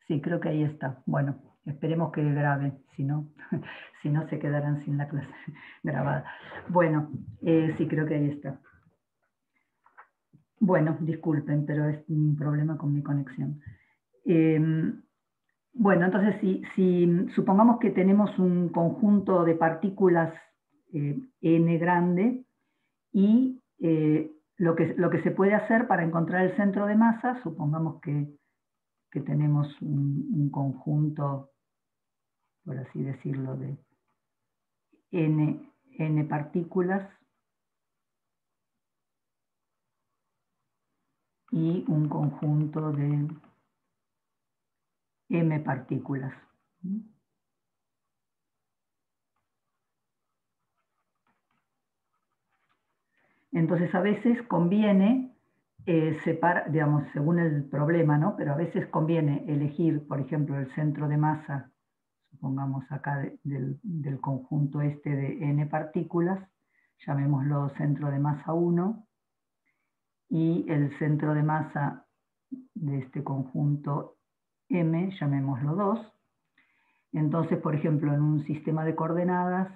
Sí, creo que ahí está. Bueno, esperemos que grabe, si no, si no se quedarán sin la clase grabada. Bueno, sí, creo que ahí está. Bueno, disculpen, pero es un problema con mi conexión. Bueno, entonces si supongamos que tenemos un conjunto de partículas n grande y lo que se puede hacer para encontrar el centro de masa, supongamos que tenemos un conjunto, por así decirlo, de n partículas y un conjunto de m partículas. Entonces a veces conviene separar, digamos, según el problema, ¿no? Pero a veces conviene elegir, por ejemplo, el centro de masa, supongamos acá del conjunto este de n partículas, llamémoslo centro de masa 1, y el centro de masa de este conjunto m, llamémoslo 2. Entonces, por ejemplo, en un sistema de coordenadas,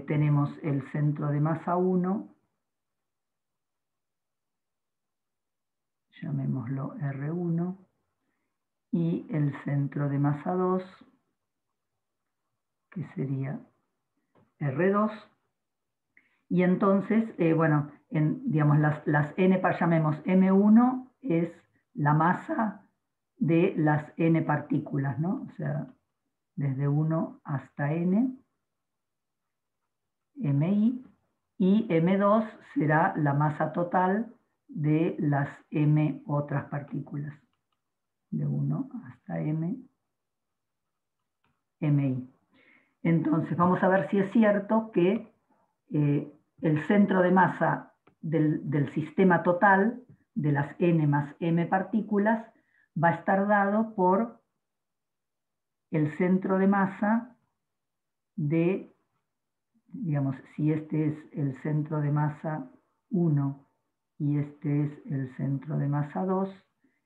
tenemos el centro de masa 1, llamémoslo R1, y el centro de masa 2, que sería R2. Y entonces, bueno, digamos, las n, llamemos M1, es la masa de las n partículas, ¿no? O sea, desde 1 hasta n, mi, y m2 será la masa total de las m otras partículas, de 1 hasta m, mi. Entonces, vamos a ver si es cierto que el centro de masa del sistema total de las n más m partículas va a estar dado por el centro de masa de, digamos, si este es el centro de masa 1 y este es el centro de masa 2,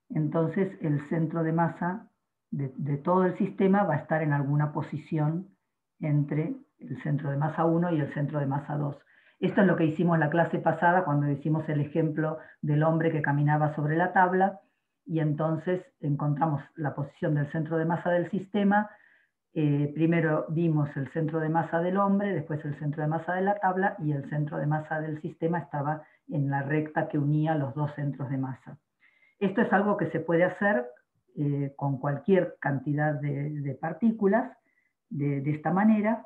entonces el centro de masa de todo el sistema va a estar en alguna posición entre el centro de masa 1 y el centro de masa 2. Esto es lo que hicimos la clase pasada cuando hicimos el ejemplo del hombre que caminaba sobre la tabla, y entonces encontramos la posición del centro de masa del sistema. Primero vimos el centro de masa del hombre, después el centro de masa de la tabla, y el centro de masa del sistema estaba en la recta que unía los dos centros de masa. Esto es algo que se puede hacer con cualquier cantidad de partículas de esta manera.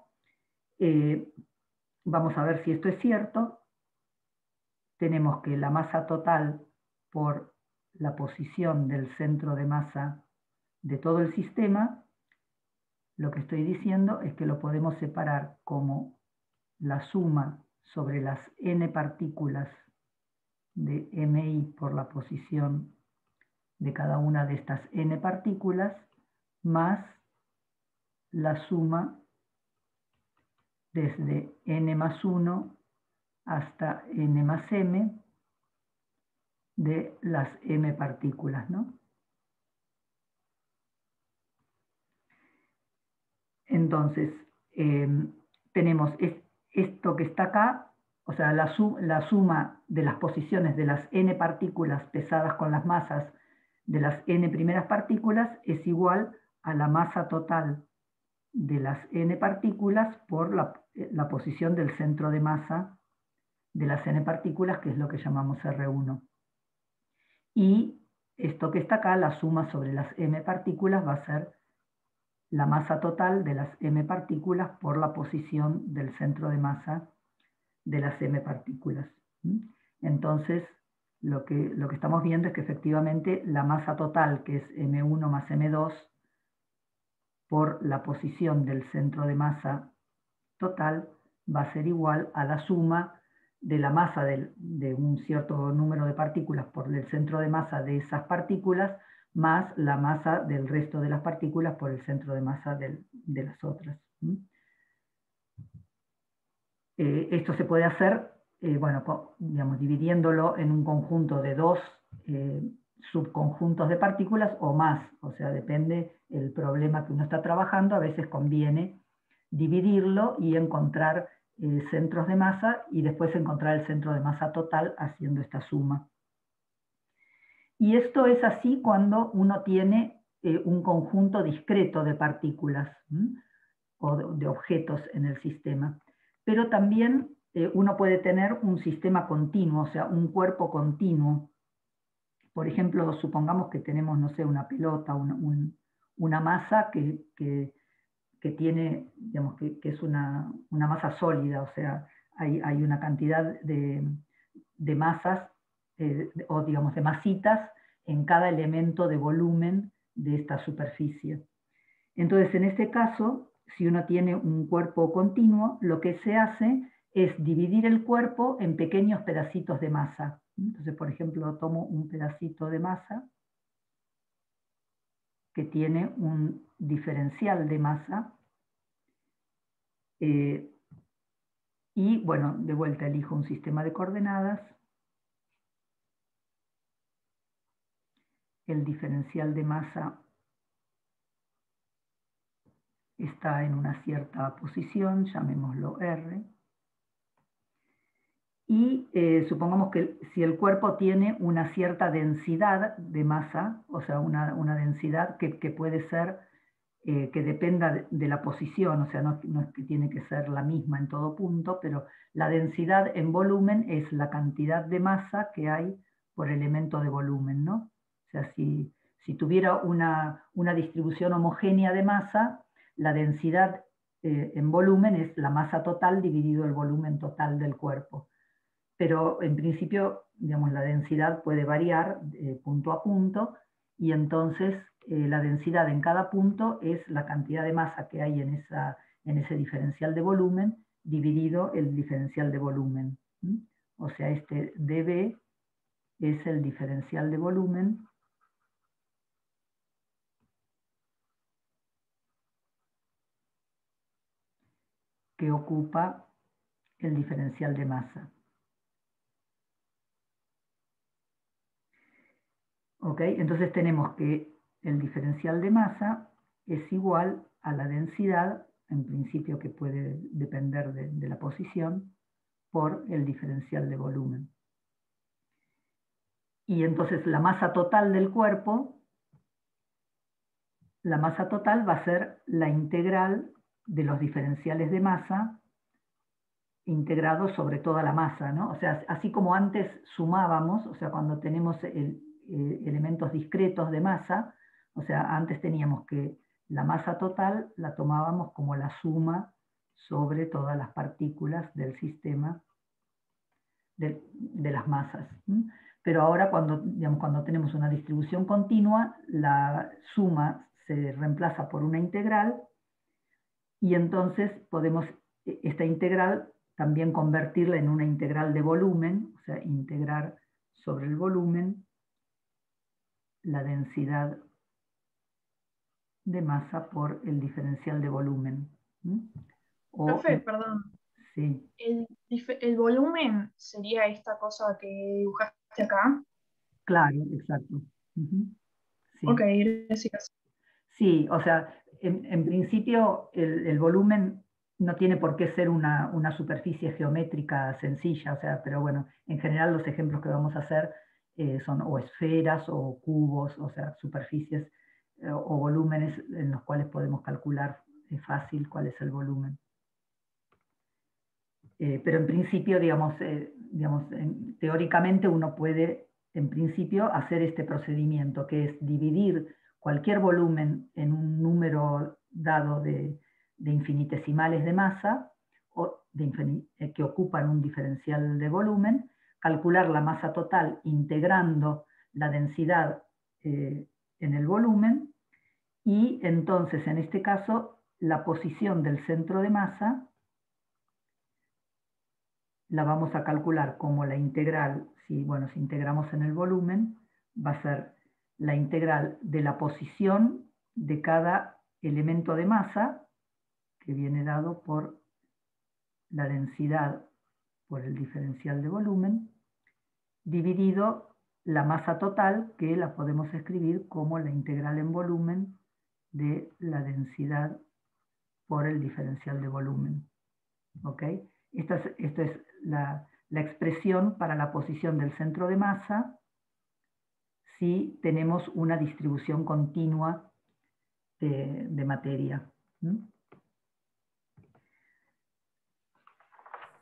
Vamos a ver si esto es cierto. Tenemos que la masa total por la posición del centro de masa de todo el sistema, lo que estoy diciendo es que lo podemos separar como la suma sobre las n partículas de mi por la posición de cada una de estas n partículas, más la suma desde n más 1 hasta n más m de las m partículas, ¿no? Entonces, tenemos esto que está acá, o sea, la suma de las posiciones de las n partículas pesadas con las masas de las n primeras partículas es igual a la masa total de las n partículas por la posición del centro de masa de las n partículas, que es lo que llamamos R1. Y esto que está acá, la suma sobre las m partículas, va a ser la masa total de las m partículas por la posición del centro de masa de las m partículas. Entonces, lo que estamos viendo es que efectivamente la masa total, que es m1 más m2, por la posición del centro de masa total, va a ser igual a la suma de la masa de un cierto número de partículas por el centro de masa de esas partículas, más la masa del resto de las partículas por el centro de masa de las otras. Esto se puede hacer bueno, digamos, dividiéndolo en un conjunto de dos subconjuntos de partículas o más, o sea, depende el problema que uno está trabajando, a veces conviene dividirlo y encontrar centros de masa y después encontrar el centro de masa total haciendo esta suma. Y esto es así cuando uno tiene un conjunto discreto de partículas o de objetos en el sistema. Pero también uno puede tener un sistema continuo, o sea, un cuerpo continuo. Por ejemplo, supongamos que tenemos, no sé, una pelota, una masa que tiene, digamos, que es una masa sólida, o sea, hay una cantidad de masas, o digamos, de masitas en cada elemento de volumen de esta superficie. Entonces, en este caso, si uno tiene un cuerpo continuo, lo que se hace es dividir el cuerpo en pequeños pedacitos de masa. Entonces, por ejemplo, tomo un pedacito de masa que tiene un diferencial de masa y, bueno, de vuelta elijo un sistema de coordenadas. El diferencial de masa está en una cierta posición, llamémoslo R. Y supongamos que si el cuerpo tiene una cierta densidad de masa, o sea, una densidad que puede ser que dependa de la posición, o sea, no es que tiene que ser la misma en todo punto, pero la densidad en volumen es la cantidad de masa que hay por elemento de volumen, ¿no? O sea, si tuviera una distribución homogénea de masa, la densidad en volumen es la masa total dividido el volumen total del cuerpo. Pero en principio, digamos, la densidad puede variar punto a punto, y entonces la densidad en cada punto es la cantidad de masa que hay en ese diferencial de volumen dividido el diferencial de volumen. O sea, este dB es el diferencial de volumen que ocupa el diferencial de masa. ¿Ok? Entonces tenemos que el diferencial de masa es igual a la densidad, en principio que puede depender de la posición, por el diferencial de volumen. Y entonces la masa total del cuerpo, la masa total va a ser la integral de los diferenciales de masa integrados sobre toda la masa, ¿no? O sea, así como antes sumábamos, o sea, cuando tenemos elementos discretos de masa, o sea, antes teníamos que la masa total la tomábamos como la suma sobre todas las partículas del sistema de las masas. Pero ahora digamos, cuando tenemos una distribución continua, la suma se reemplaza por una integral y entonces podemos esta integral también convertirla en una integral de volumen, o sea, integrar sobre el volumen la densidad de masa por el diferencial de volumen. Profe, perdón. Sí, El volumen sería esta cosa que dibujaste acá. claro, exacto. Ok, Sí. gracias. Sí, o sea, en principio el volumen no tiene por qué ser una superficie geométrica sencilla, o sea, pero bueno, en general los ejemplos que vamos a hacer son o esferas o cubos, o sea, superficies o volúmenes en los cuales podemos calcular fácil cuál es el volumen. Pero en principio, digamos, teóricamente uno puede, en principio, hacer este procedimiento, que es dividir cualquier volumen en un número dado de infinitesimales de masa, o que ocupan un diferencial de volumen, calcular la masa total integrando la densidad en el volumen, y entonces, en este caso, la posición del centro de masa la vamos a calcular como la integral, si integramos en el volumen, va a ser la integral de la posición de cada elemento de masa, que viene dado por la densidad por el diferencial de volumen, dividido la masa total, que la podemos escribir como la integral en volumen de la densidad por el diferencial de volumen. ¿Ok? Esta es la expresión para la posición del centro de masa si tenemos una distribución continua de materia.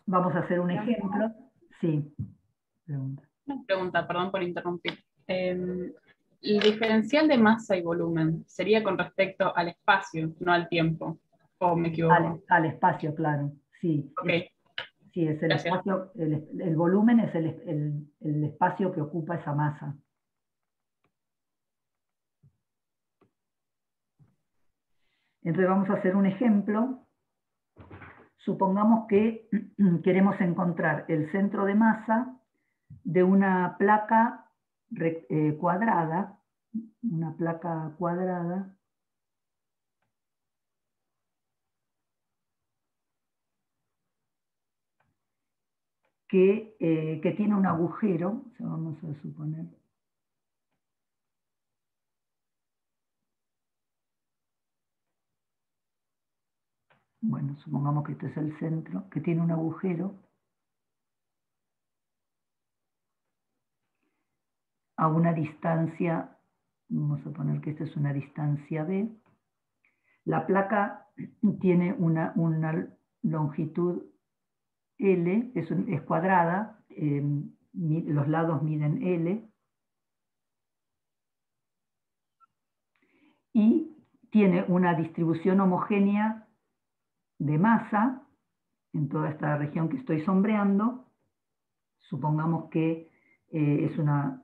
Vamos a hacer un ejemplo. Sí. Pregunta. Una pregunta, perdón por interrumpir. El diferencial de masa y volumen sería con respecto al espacio, no al tiempo, ¿o me equivoco? Al espacio, claro. Sí. Ok. Sí, es el Gracias. espacio, el volumen es el espacio que ocupa esa masa. Entonces vamos a hacer un ejemplo. Supongamos que queremos encontrar el centro de masa de una placa cuadrada, que tiene un agujero, o sea, vamos a suponer. Bueno, supongamos que este es el centro, que tiene un agujero a una distancia, vamos a poner que esta es una distancia B. La placa tiene una longitud L, es cuadrada, los lados miden L, y tiene una distribución homogénea de masa en toda esta región que estoy sombreando. Supongamos que es una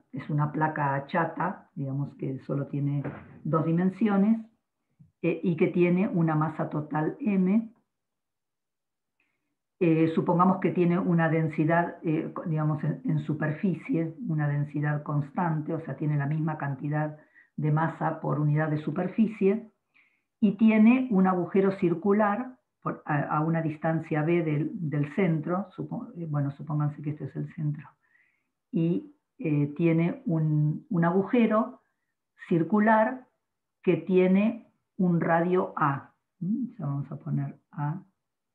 placa chata, digamos que solo tiene 2 dimensiones, y que tiene una masa total M. Supongamos que tiene una densidad, digamos, en superficie, una densidad constante, o sea, tiene la misma cantidad de masa por unidad de superficie, y tiene un agujero circular a una distancia B del centro, bueno, supónganse que este es el centro, y tiene un agujero circular que tiene un radio A. Ya vamos a poner A,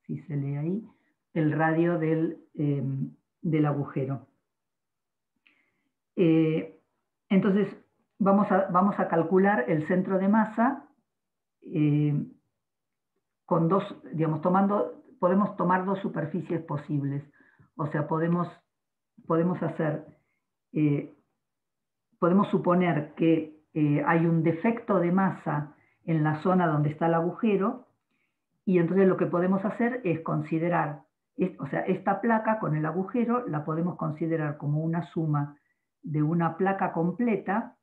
si se lee ahí, el radio del agujero. Entonces, vamos a calcular el centro de masa con dos, digamos, podemos tomar dos superficies posibles. O sea, podemos suponer que hay un defecto de masa en la zona donde está el agujero, y entonces lo que podemos hacer es considerar, o sea, esta placa con el agujero la podemos considerar como una suma de una placa completa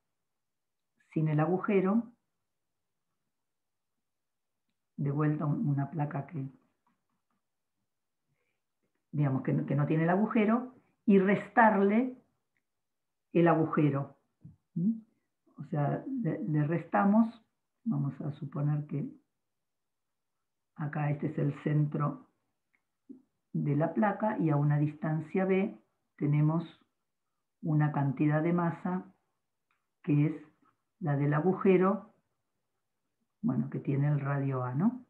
sin el agujero, de vuelta una placa que, digamos, que no tiene el agujero, y restarle el agujero. O sea, le restamos, vamos a suponer que acá este es el centro de la placa, y a una distancia B tenemos una cantidad de masa que es la del agujero, bueno, que tiene el radio A, ¿no?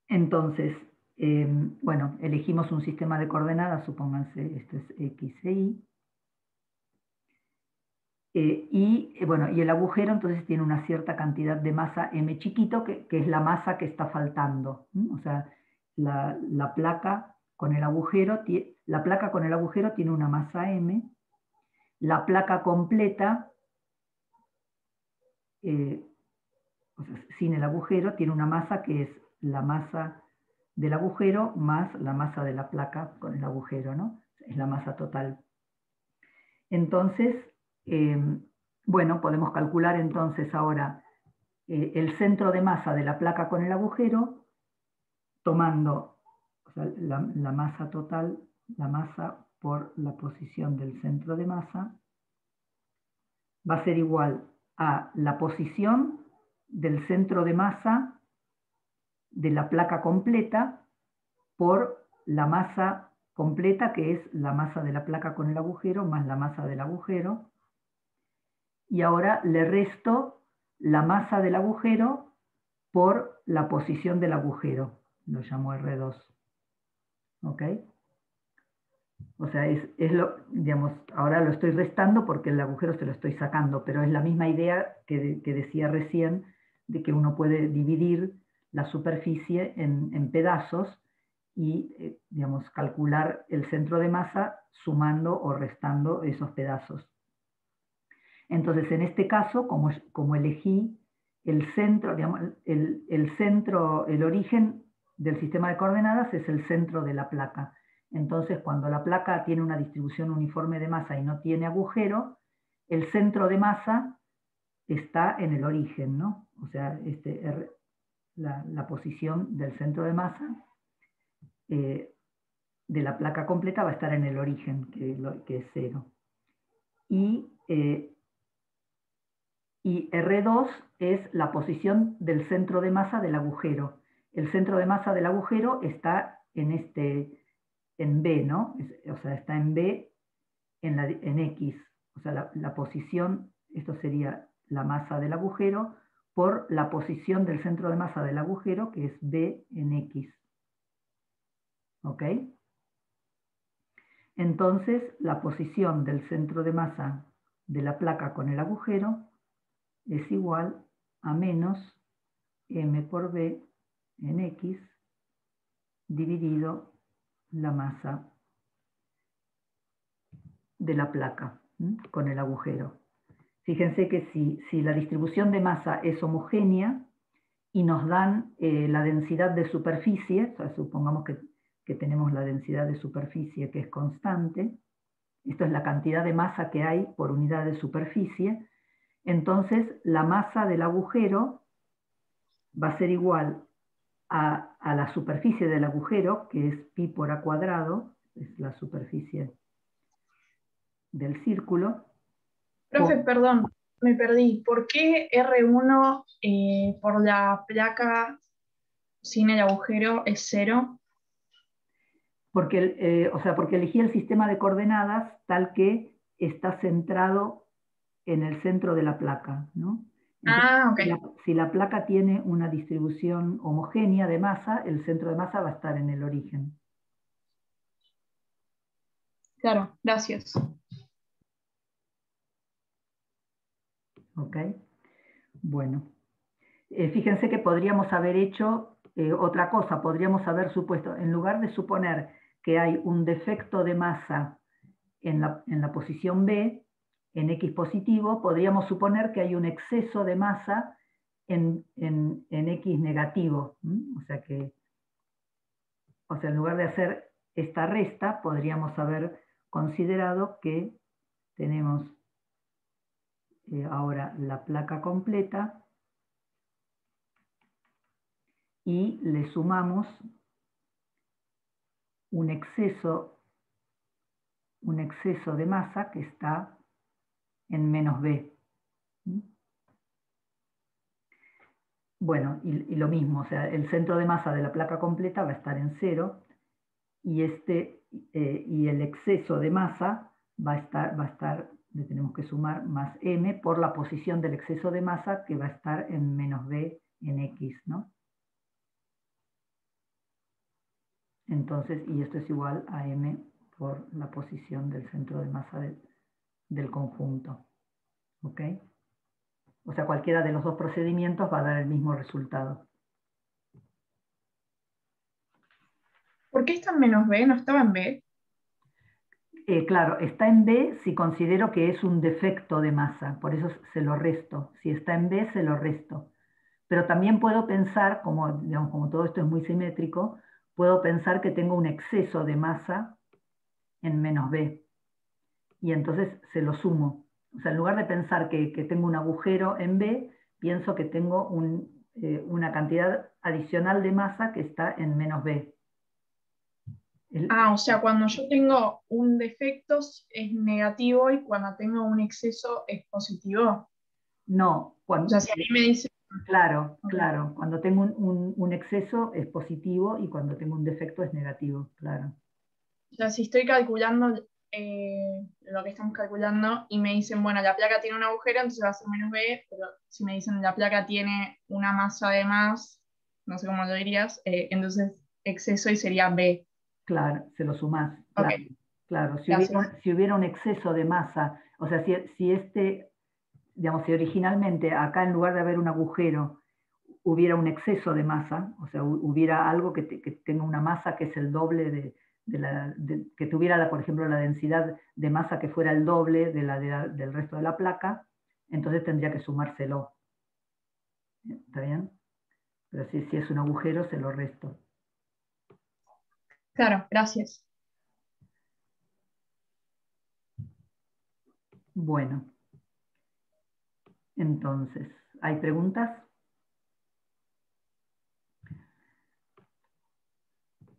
Entonces, bueno, elegimos un sistema de coordenadas, supónganse, esto es X e Y. Bueno, y el agujero entonces tiene una cierta cantidad de masa M chiquito, que es la masa que está faltando. O sea, la placa con el agujero tiene una masa M. La placa completa, o sea, sin el agujero, tiene una masa que es la masa del agujero más la masa de la placa con el agujero, ¿no? Es la masa total. Entonces, bueno, podemos calcular entonces ahora el centro de masa de la placa con el agujero, tomando, o sea, la masa total, la masa por la posición del centro de masa, va a ser igual a la posición del centro de masa de la placa completa por la masa completa, que es la masa de la placa con el agujero, más la masa del agujero. Y ahora le resto la masa del agujero por la posición del agujero. Lo llamo R2. ¿Ok? O sea, digamos, ahora lo estoy restando porque el agujero se lo estoy sacando, pero es la misma idea que decía recién, de que uno puede dividir la superficie en pedazos y, digamos, calcular el centro de masa sumando o restando esos pedazos. Entonces, en este caso, como elegí el centro, digamos, el origen del sistema de coordenadas es el centro de la placa. Entonces, cuando la placa tiene una distribución uniforme de masa y no tiene agujero, el centro de masa está en el origen, ¿no? O sea, la posición del centro de masa de la placa completa va a estar en el origen, que es 0. Y R2 es la posición del centro de masa del agujero. El centro de masa del agujero está en B, ¿no? O sea, está en B en X. O sea, la posición, esto sería la masa del agujero, por la posición del centro de masa del agujero, que es B en X. ¿Ok? Entonces, la posición del centro de masa de la placa con el agujero es igual a menos m por b en x dividido la masa de la placa con el agujero. Fíjense que si la distribución de masa es homogénea y nos dan la densidad de superficie, o sea, supongamos que tenemos la densidad de superficie que es constante, esto es la cantidad de masa que hay por unidad de superficie, entonces la masa del agujero va a ser igual a la superficie del agujero, que es pi por a cuadrado, es la superficie del círculo. Profe, perdón, me perdí. ¿Por qué R1 por la placa sin el agujero es 0? Porque, porque elegí el sistema de coordenadas tal que está centrado en el centro de la placa, ¿no? Entonces, Ok. si la placa tiene una distribución homogénea de masa, el centro de masa va a estar en el origen. Claro, gracias. ¿Ok? Bueno. Fíjense que podríamos haber hecho otra cosa, podríamos haber supuesto, en lugar de suponer que hay un defecto de masa en la posición B, en X positivo, podríamos suponer que hay un exceso de masa en X negativo. O sea, en lugar de hacer esta resta, podríamos haber considerado que tenemos ahora la placa completa y le sumamos un exceso de masa que está en menos B. Bueno, y lo mismo, o sea, el centro de masa de la placa completa va a estar en 0 y, y el exceso de masa va a estar, le tenemos que sumar más m por la posición del exceso de masa que va a estar en menos B en X, ¿no? Entonces, y esto es igual a m por la posición del centro de masa del conjunto. ¿Ok? O sea, cualquiera de los dos procedimientos va a dar el mismo resultado. ¿Por qué está en menos B? ¿No estaba en B? Claro, está en B si considero que es un defecto de masa, por eso se lo resto. Si está en B, se lo resto. Pero también puedo pensar, digamos, como todo esto es muy simétrico, puedo pensar que tengo un exceso de masa en menos B. Y entonces se lo sumo. O sea, en lugar de pensar que tengo un agujero en B, pienso que tengo una cantidad adicional de masa que está en menos B. O sea, cuando yo tengo un defecto es negativo y cuando tengo un exceso es positivo. No, O sea, si a mí me dice Claro, Ok. claro. Cuando tengo un exceso es positivo y cuando tengo un defecto es negativo, claro. O sea, si estoy calculando lo que estamos calculando y me dicen, bueno, la placa tiene un agujero, entonces va a ser menos B, pero si me dicen la placa tiene una masa de más, no sé cómo lo dirías, entonces exceso y sería B. Claro, se lo sumás, Ok, claro. Claro, gracias. si hubiera un exceso de masa, o sea, digamos, si originalmente acá en lugar de haber un agujero hubiera un exceso de masa, o sea, hubiera algo que tenga una masa que es el doble que tuviera, por ejemplo, la densidad de masa que fuera el doble del resto de la placa, entonces tendría que sumárselo. ¿Está bien? Pero si es un agujero, se lo resto. Claro, gracias. Bueno, entonces, ¿hay preguntas?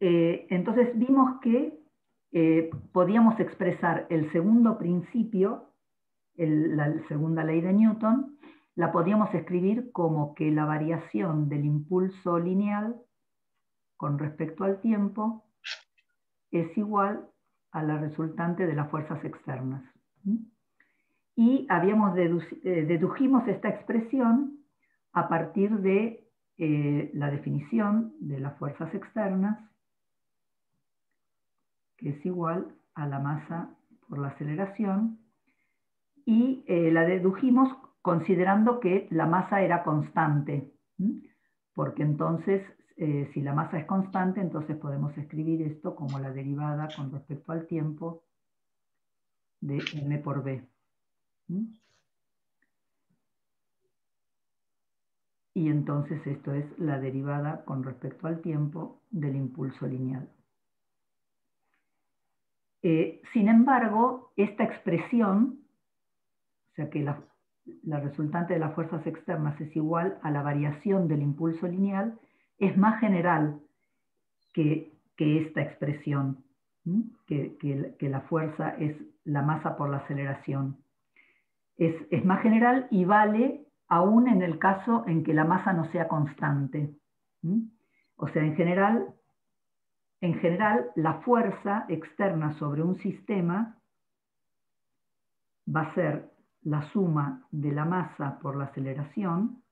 Entonces vimos que podíamos expresar el segundo principio, la segunda ley de Newton, la podíamos escribir como que la variación del impulso lineal con respecto al tiempo es igual a la resultante de las fuerzas externas. Y dedujimos esta expresión a partir de la definición de las fuerzas externas, que es igual a la masa por la aceleración, y la dedujimos considerando que la masa era constante, porque entonces, si la masa es constante, entonces podemos escribir esto como la derivada con respecto al tiempo de m por b. Y entonces esto es la derivada con respecto al tiempo del impulso lineal. Sin embargo, esta expresión, o sea que la resultante de las fuerzas externas es igual a la variación del impulso lineal, es más general que esta expresión, que la fuerza es la masa por la aceleración. Es más general y vale aún en el caso en que la masa no sea constante. O sea, en general, la fuerza externa sobre un sistema va a ser la suma de la masa por la aceleración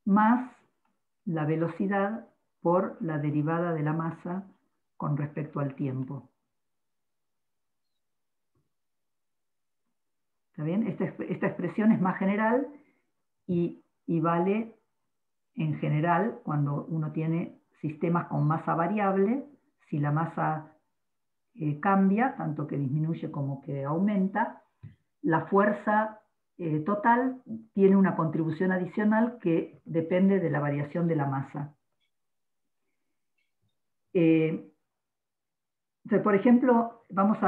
más la velocidad por la derivada de la masa con respecto al tiempo. ¿Está bien? Esta expresión es más general y vale en general cuando uno tiene sistemas con masa variable. Si la masa cambia, tanto que disminuye como que aumenta, la fuerza total tiene una contribución adicional que depende de la variación de la masa. Por ejemplo, vamos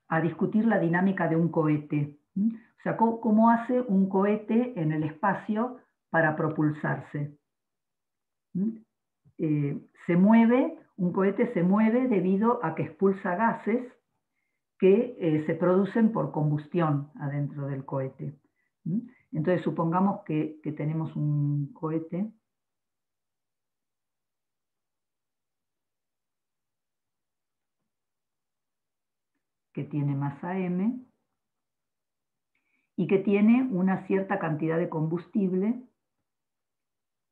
a discutir la dinámica de un cohete. O sea, ¿cómo hace un cohete en el espacio para propulsarse? Un cohete se mueve debido a que expulsa gases que se producen por combustión adentro del cohete. Entonces, supongamos que tenemos un cohete que tiene masa m y que tiene una cierta cantidad de combustible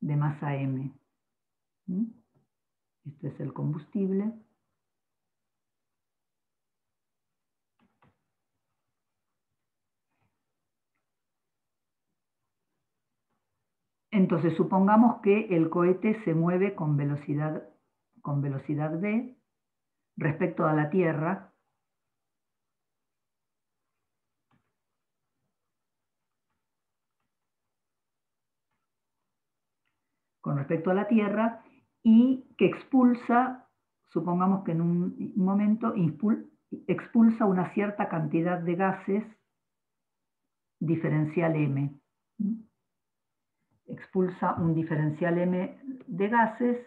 de masa m. Este es el combustible. Entonces, supongamos que el cohete se mueve con velocidad v respecto a la Tierra. Con respecto a la Tierra, y que expulsa, supongamos que en un momento expulsa una cierta cantidad de gases diferencial m. Expulsa un diferencial m de gases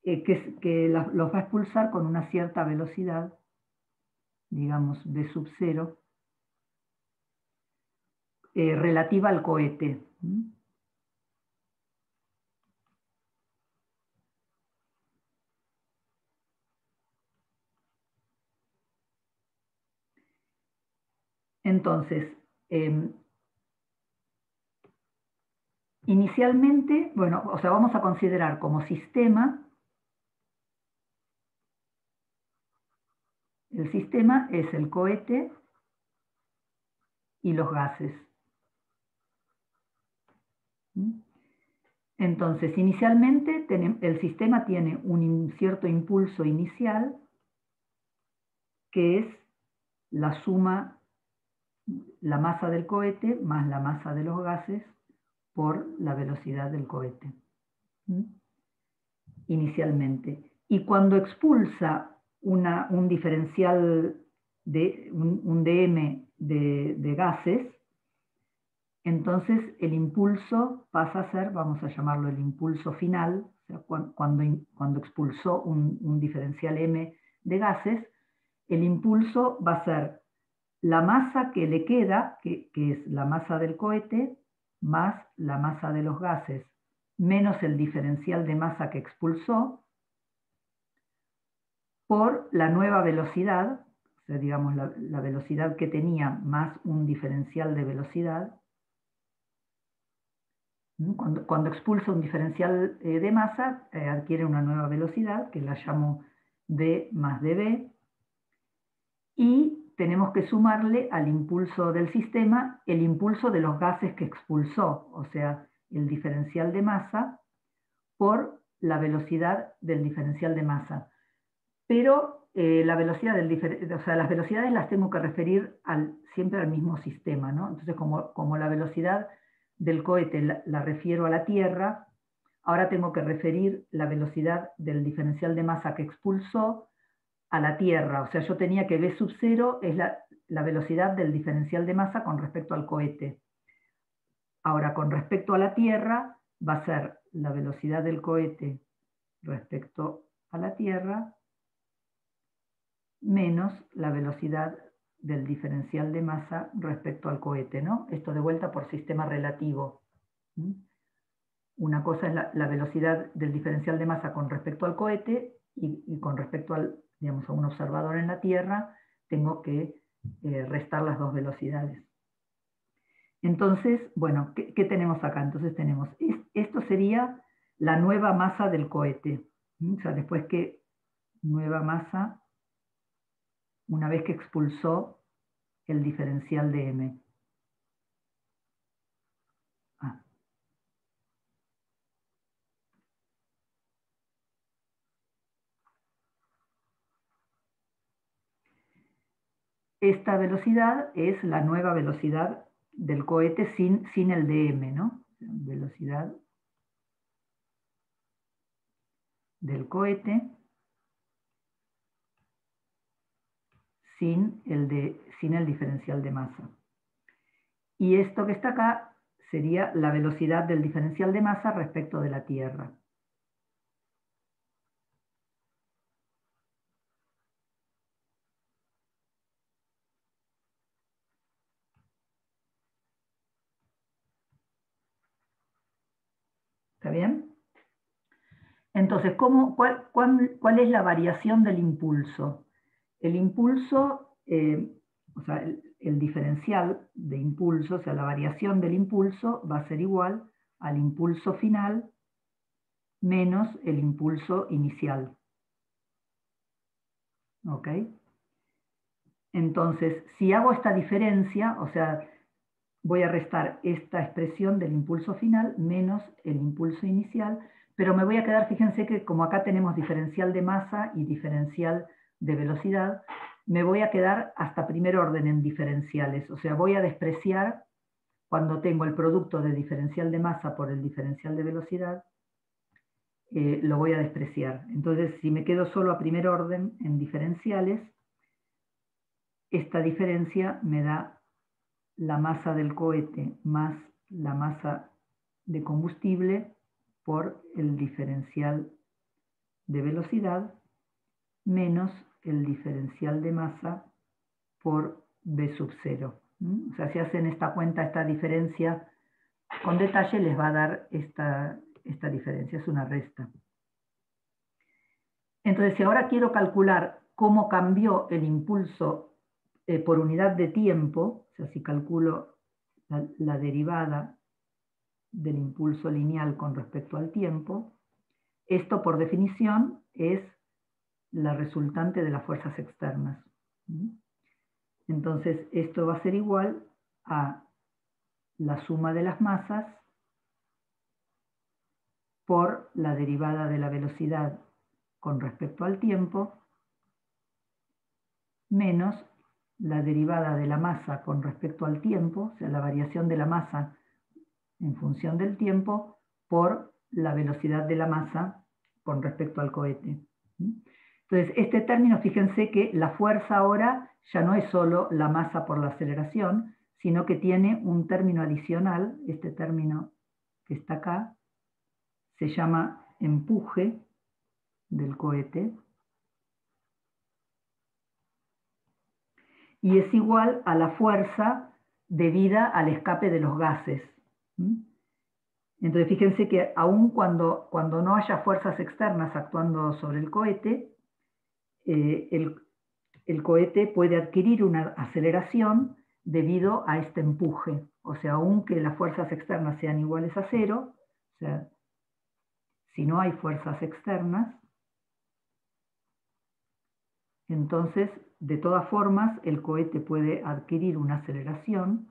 que los va a expulsar con una cierta velocidad, digamos, v sub 0. relativa al cohete. Entonces, inicialmente, bueno, o sea, vamos a considerar como sistema, el sistema es el cohete y los gases. Entonces, inicialmente el sistema tiene un cierto impulso inicial, que es la suma, la masa del cohete más la masa de los gases por la velocidad del cohete. Inicialmente. Y cuando expulsa un diferencial de un dm de gases, entonces el impulso pasa a ser, vamos a llamarlo el impulso final, o sea, cuando expulsó un diferencial m de gases, el impulso va a ser la masa que le queda, que es la masa del cohete, más la masa de los gases, menos el diferencial de masa que expulsó, por la nueva velocidad, o sea, digamos la velocidad que tenía más un diferencial de velocidad. Cuando expulsa un diferencial de masa, adquiere una nueva velocidad, que la llamo d más dv, y tenemos que sumarle al impulso del sistema el impulso de los gases que expulsó, o sea, el diferencial de masa por la velocidad del diferencial de masa. Pero la velocidad las velocidades las tengo que referir siempre al mismo sistema, ¿no? Entonces, como la velocidad del cohete la refiero a la Tierra, ahora tengo que referir la velocidad del diferencial de masa que expulsó a la Tierra. O sea, yo tenía que v sub 0 es la velocidad del diferencial de masa con respecto al cohete. Ahora, con respecto a la Tierra, va a ser la velocidad del cohete respecto a la Tierra menos la velocidad del diferencial de masa respecto al cohete, ¿no? Esto de vuelta por sistema relativo. Una cosa es la velocidad del diferencial de masa con respecto al cohete y con respecto digamos, a un observador en la Tierra, tengo que restar las dos velocidades. Entonces, bueno, ¿qué tenemos acá? Entonces tenemos, esto sería la nueva masa del cohete. O sea, después que nueva masa, una vez que expulsó el diferencial de m. Esta velocidad es la nueva velocidad del cohete sin el dm, ¿no? Velocidad del cohete sin el diferencial de masa. Y esto que está acá sería la velocidad del diferencial de masa respecto de la Tierra. ¿Está bien? Entonces, ¿cuál es la variación del impulso? El impulso, o sea, el diferencial de impulso, o sea, la variación del impulso va a ser igual al impulso final menos el impulso inicial. ¿Ok? Entonces, si hago esta diferencia, o sea, voy a restar esta expresión del impulso final menos el impulso inicial, pero me voy a quedar, fíjense que como acá tenemos diferencial de masa y diferencial de velocidad, me voy a quedar hasta primer orden en diferenciales, o sea, voy a despreciar cuando tengo el producto de diferencial de masa por el diferencial de velocidad, lo voy a despreciar. Entonces, si me quedo solo a primer orden en diferenciales, esta diferencia me da la masa del cohete más la masa de combustible por el diferencial de velocidad menos el diferencial de masa por v sub 0. O sea, si hacen esta cuenta, esta diferencia con detalle, les va a dar esta diferencia, es una resta. Entonces, si ahora quiero calcular cómo cambió el impulso por unidad de tiempo, o sea, si calculo la derivada del impulso lineal con respecto al tiempo, esto por definición es la resultante de las fuerzas externas. Entonces, esto va a ser igual a la suma de las masas por la derivada de la velocidad con respecto al tiempo, menos la derivada de la masa con respecto al tiempo, o sea, la variación de la masa en función del tiempo, por la velocidad de la masa con respecto al cohete. Entonces, este término, fíjense que la fuerza ahora ya no es solo la masa por la aceleración, sino que tiene un término adicional, este término que está acá, se llama empuje del cohete, y es igual a la fuerza debida al escape de los gases. Entonces fíjense que aun cuando no haya fuerzas externas actuando sobre el cohete, el cohete puede adquirir una aceleración debido a este empuje. O sea, aunque las fuerzas externas sean iguales a cero, o sea, si no hay fuerzas externas, entonces, de todas formas, el cohete puede adquirir una aceleración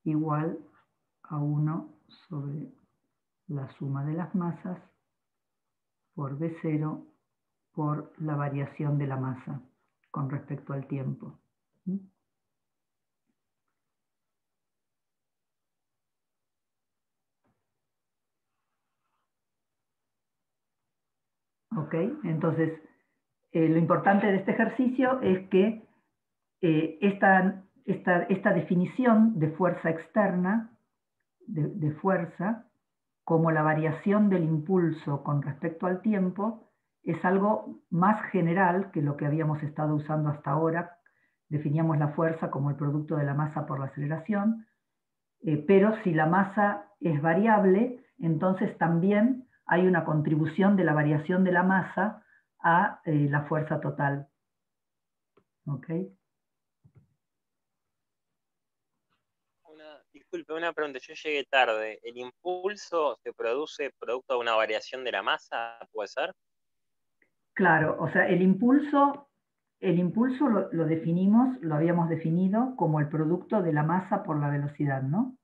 igual a 1 sobre la suma de las masas por V0 por la variación de la masa con respecto al tiempo. ¿Ok? Entonces, lo importante de este ejercicio es que esta definición de fuerza externa, de fuerza, como la variación del impulso con respecto al tiempo, es algo más general que lo que habíamos estado usando hasta ahora. Definíamos la fuerza como el producto de la masa por la aceleración, pero si la masa es variable, entonces también hay una contribución de la variación de la masa a la fuerza total. ¿Ok? Disculpe, una pregunta, yo llegué tarde. ¿El impulso se produce producto de una variación de la masa, puede ser? Claro, o sea, el impulso lo definimos, lo habíamos definido como el producto de la masa por la velocidad, ¿no?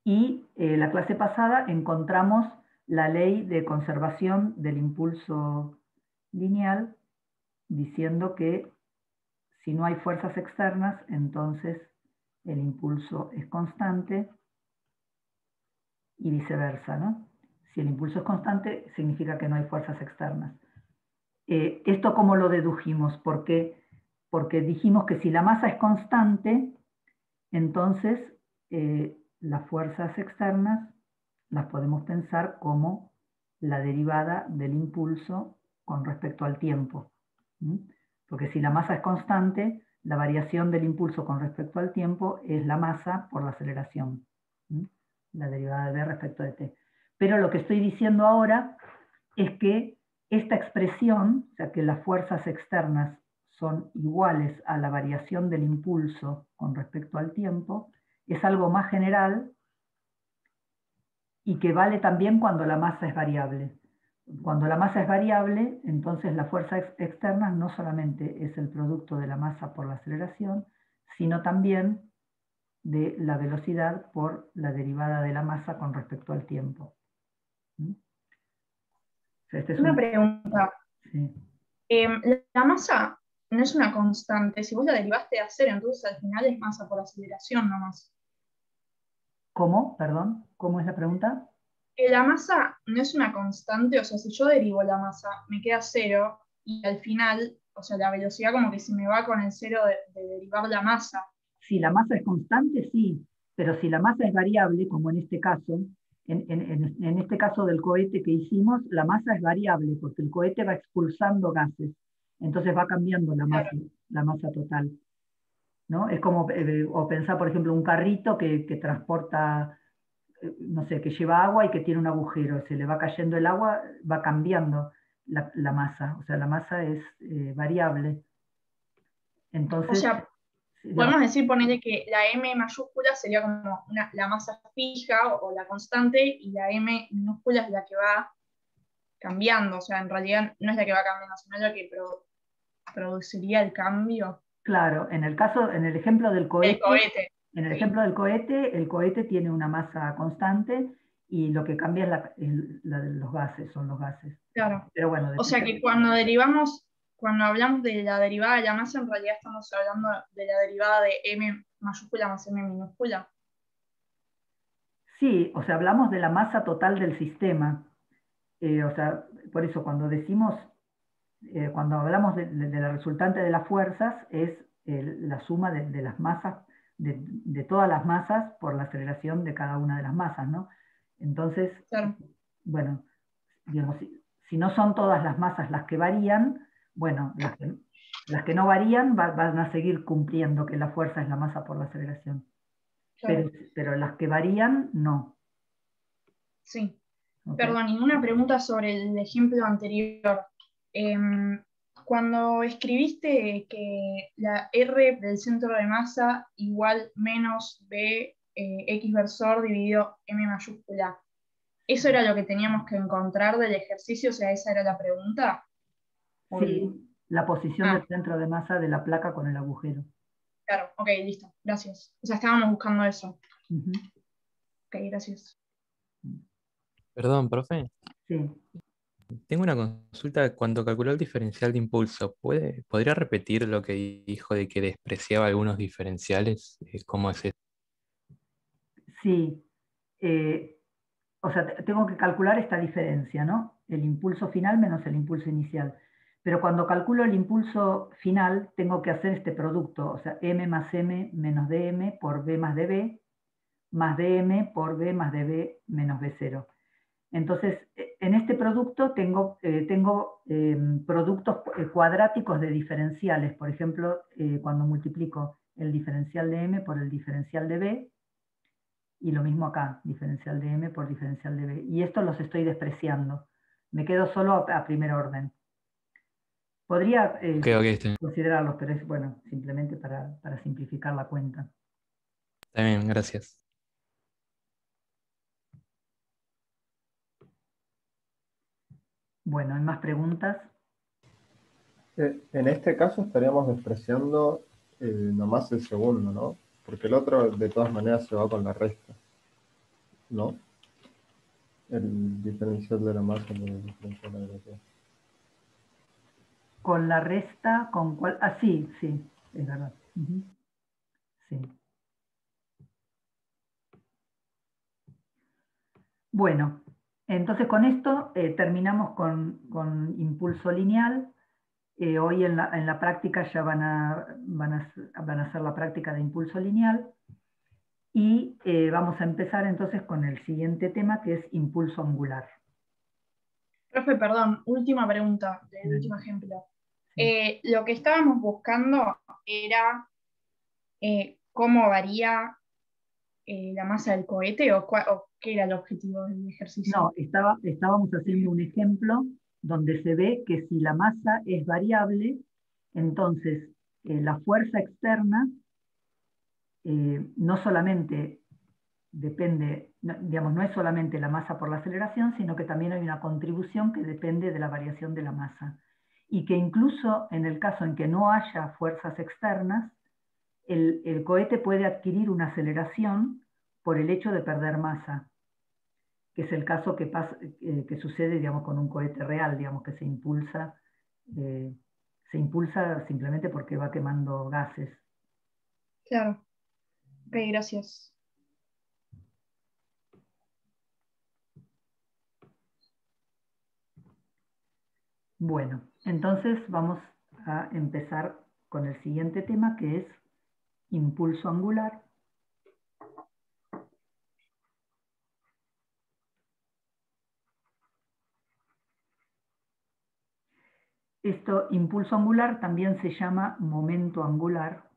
Y la clase pasada encontramos la ley de conservación del impulso lineal, diciendo que si no hay fuerzas externas, entonces el impulso es constante y viceversa, ¿no? Si el impulso es constante, significa que no hay fuerzas externas. ¿Esto cómo lo dedujimos? Porque dijimos que si la masa es constante, entonces las fuerzas externas las podemos pensar como la derivada del impulso con respecto al tiempo. Porque si la masa es constante, la variación del impulso con respecto al tiempo es la masa por la aceleración. La derivada de v respecto de t. Pero lo que estoy diciendo ahora es que esta expresión, o sea que las fuerzas externas son iguales a la variación del impulso con respecto al tiempo, es algo más general y que vale también cuando la masa es variable. Cuando la masa es variable, entonces la fuerza externa no solamente es el producto de la masa por la aceleración, sino también de la velocidad por la derivada de la masa con respecto al tiempo. Una pregunta. Sí. La masa no es una constante. Si vos la derivaste de a cero, entonces al final es masa por aceleración nomás. ¿Cómo? Perdón, ¿cómo es la pregunta? La masa no es una constante, o sea, si yo derivo la masa, me queda cero, y al final, o sea, la velocidad como que se me va con el cero de derivar la masa. Si la masa es constante, sí, pero si la masa es variable, como en este caso, en este caso del cohete que hicimos, la masa es variable, porque el cohete va expulsando gases. Entonces va cambiando Claro. la masa total, ¿no? Es como, o pensar, por ejemplo, un carrito que transporta, no sé, que lleva agua y que tiene un agujero, se le va cayendo el agua, va cambiando la masa, o sea, la masa es variable. O Entonces, sea, digamos, podemos decir, ponerle que la M mayúscula sería como la masa fija o la constante, y la M minúscula es la que va cambiando. O sea, en realidad no es la que va cambiando, sino la que produciría el cambio. claro, en el ejemplo del El cohete, cohete, en el sí, ejemplo del cohete, el cohete tiene una masa constante y lo que cambia es los gases, son los gases. claro. Pero bueno, O sea depende. que cuando hablamos de la derivada de la masa, en realidad estamos hablando de la derivada de M mayúscula más M minúscula. Sí, o sea, hablamos de la masa total del sistema. O sea, por eso cuando decimos, cuando hablamos de la resultante de las fuerzas, es la suma de las masas, de todas las masas por la aceleración de cada una de las masas, ¿no? Entonces, Claro, bueno, digamos, si no son todas las masas las que varían, bueno, las que no varían van a seguir cumpliendo que la fuerza es la masa por la aceleración. claro. Pero las que varían, no. Sí. ¿Ok? Perdón, y una pregunta sobre el ejemplo anterior. Cuando escribiste que la R del centro de masa igual menos B X versor dividido M mayúscula, ¿eso era lo que teníamos que encontrar del ejercicio? O sea, ¿esa era la pregunta? Sí, la posición Ah, del centro de masa de la placa con el agujero. claro, ok, listo, gracias. O sea, estábamos buscando eso. Ujú. Ok, gracias. Perdón, profe. Sí. Tengo una consulta. Cuando calculó el diferencial de impulso, ¿podría repetir lo que dijo de que despreciaba algunos diferenciales? ¿Cómo es eso? Sí. Eh, o sea, tengo que calcular esta diferencia, ¿no? El impulso final menos el impulso inicial. Pero cuando calculo el impulso final, tengo que hacer este producto, o sea, m más m menos dm por b más db, más dm por b más db menos b0. Entonces, en este producto tengo productos cuadráticos de diferenciales. Por ejemplo, cuando multiplico el diferencial de m por el diferencial de b, y lo mismo acá, diferencial de m por diferencial de b. Y esto los estoy despreciando. Me quedo solo a primer orden. Podría Ok, ok, considerarlos, pero es bueno, simplemente para simplificar la cuenta. está bien, gracias. Bueno, ¿hay más preguntas? En este caso estaríamos despreciando nomás el segundo, ¿no? Porque el otro de todas maneras se va con la resta, ¿no? El diferencial de la masa con el diferencial de la velocidad. Con la resta, ¿con cuál? Ah, sí, sí, es verdad. Ujú. Sí. Bueno, entonces con esto terminamos con impulso lineal. Hoy en la práctica ya van a hacer la práctica de impulso lineal. Y vamos a empezar entonces con el siguiente tema, que es impulso angular. Profe, perdón, última pregunta del Dale. último ejemplo. Sí. Lo que estábamos buscando era cómo varía la masa del cohete o qué era el objetivo del ejercicio. No, estábamos haciendo un ejemplo donde se ve que si la masa es variable, entonces la fuerza externa no solamente depende, digamos, no es solamente la masa por la aceleración, sino que también hay una contribución que depende de la variación de la masa. Y que incluso en el caso en que no haya fuerzas externas, el cohete puede adquirir una aceleración por el hecho de perder masa, que es el caso que sucede, digamos, con un cohete real, digamos, que eh, se impulsa simplemente porque va quemando gases. Claro. Ok, gracias. Bueno, entonces vamos a empezar con el siguiente tema, que es impulso angular. Esto, impulso angular, también se llama momento angular.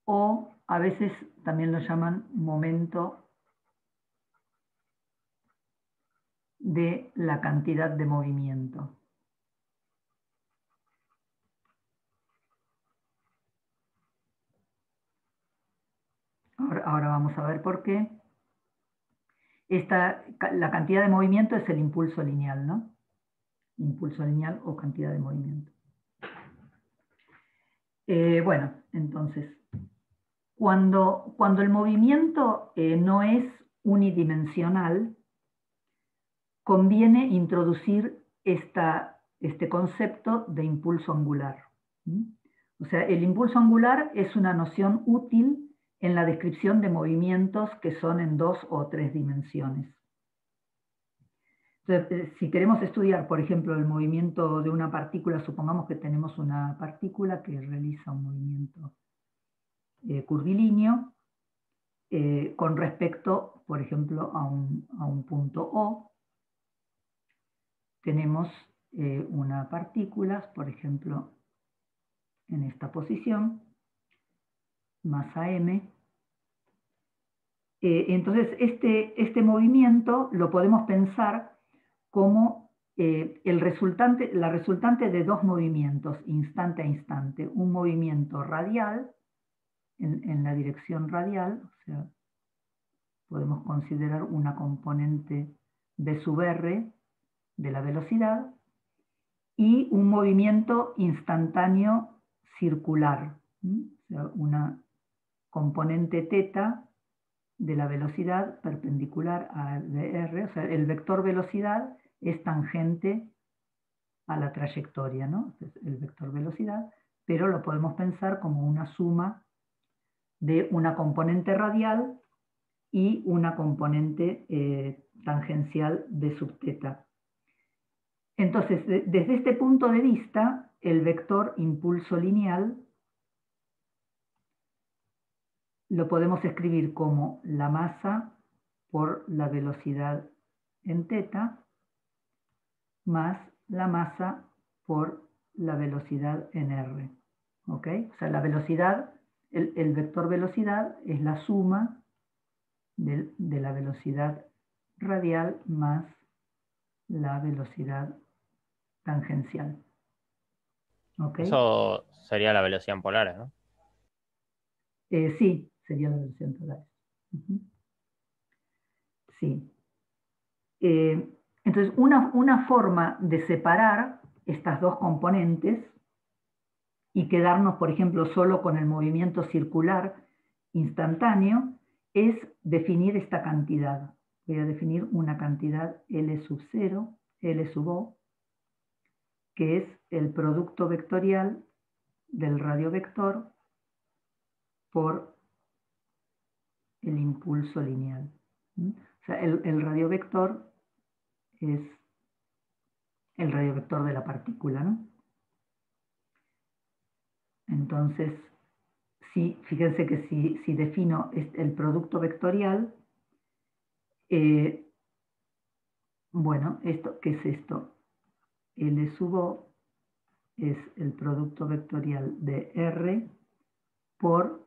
O a veces también lo llaman momento de la cantidad de movimiento. Ahora vamos a ver por qué. La cantidad de movimiento es el impulso lineal, ¿no? Impulso lineal o cantidad de movimiento. Bueno, entonces, cuando el movimiento no es unidimensional, conviene introducir este concepto de impulso angular. O sea, el impulso angular es una noción útil en la descripción de movimientos que son en 2 o 3 dimensiones. Entonces, si queremos estudiar, por ejemplo, el movimiento de una partícula, supongamos que tenemos una partícula que realiza un movimiento curvilíneo con respecto, por ejemplo, a un punto O. Tenemos una partícula, por ejemplo, en esta posición, masa m. Entonces, este movimiento lo podemos pensar como la resultante de dos movimientos, instante a instante. Un movimiento radial, en la dirección radial, o sea, podemos considerar una componente v sub r de la velocidad, y un movimiento instantáneo circular, o sea, una componente teta de la velocidad perpendicular a dr, o sea, el vector velocidad es tangente a la trayectoria, ¿no? Entonces, el vector velocidad, pero lo podemos pensar como una suma de una componente radial y una componente tangencial de subteta. Entonces, desde este punto de vista, el vector impulso lineal lo podemos escribir como la masa por la velocidad en teta más la masa por la velocidad en r. ¿Ok? O sea, la velocidad, el vector velocidad es la suma de la velocidad radial más la velocidad tangencial. ¿Ok? Eso sería la velocidad en polares, ¿no? Sí, sería la velocidad en polares. Sí. Entonces, una forma de separar estas dos componentes y quedarnos, por ejemplo, solo con el movimiento circular instantáneo es definir esta cantidad. Voy a definir una cantidad L sub 0, L sub O, que es el producto vectorial del radiovector por el impulso lineal. O sea, el radiovector es el radiovector de la partícula, ¿no? Entonces, fíjense que si defino el producto vectorial, bueno, ¿qué es esto? L sub O es el producto vectorial de R por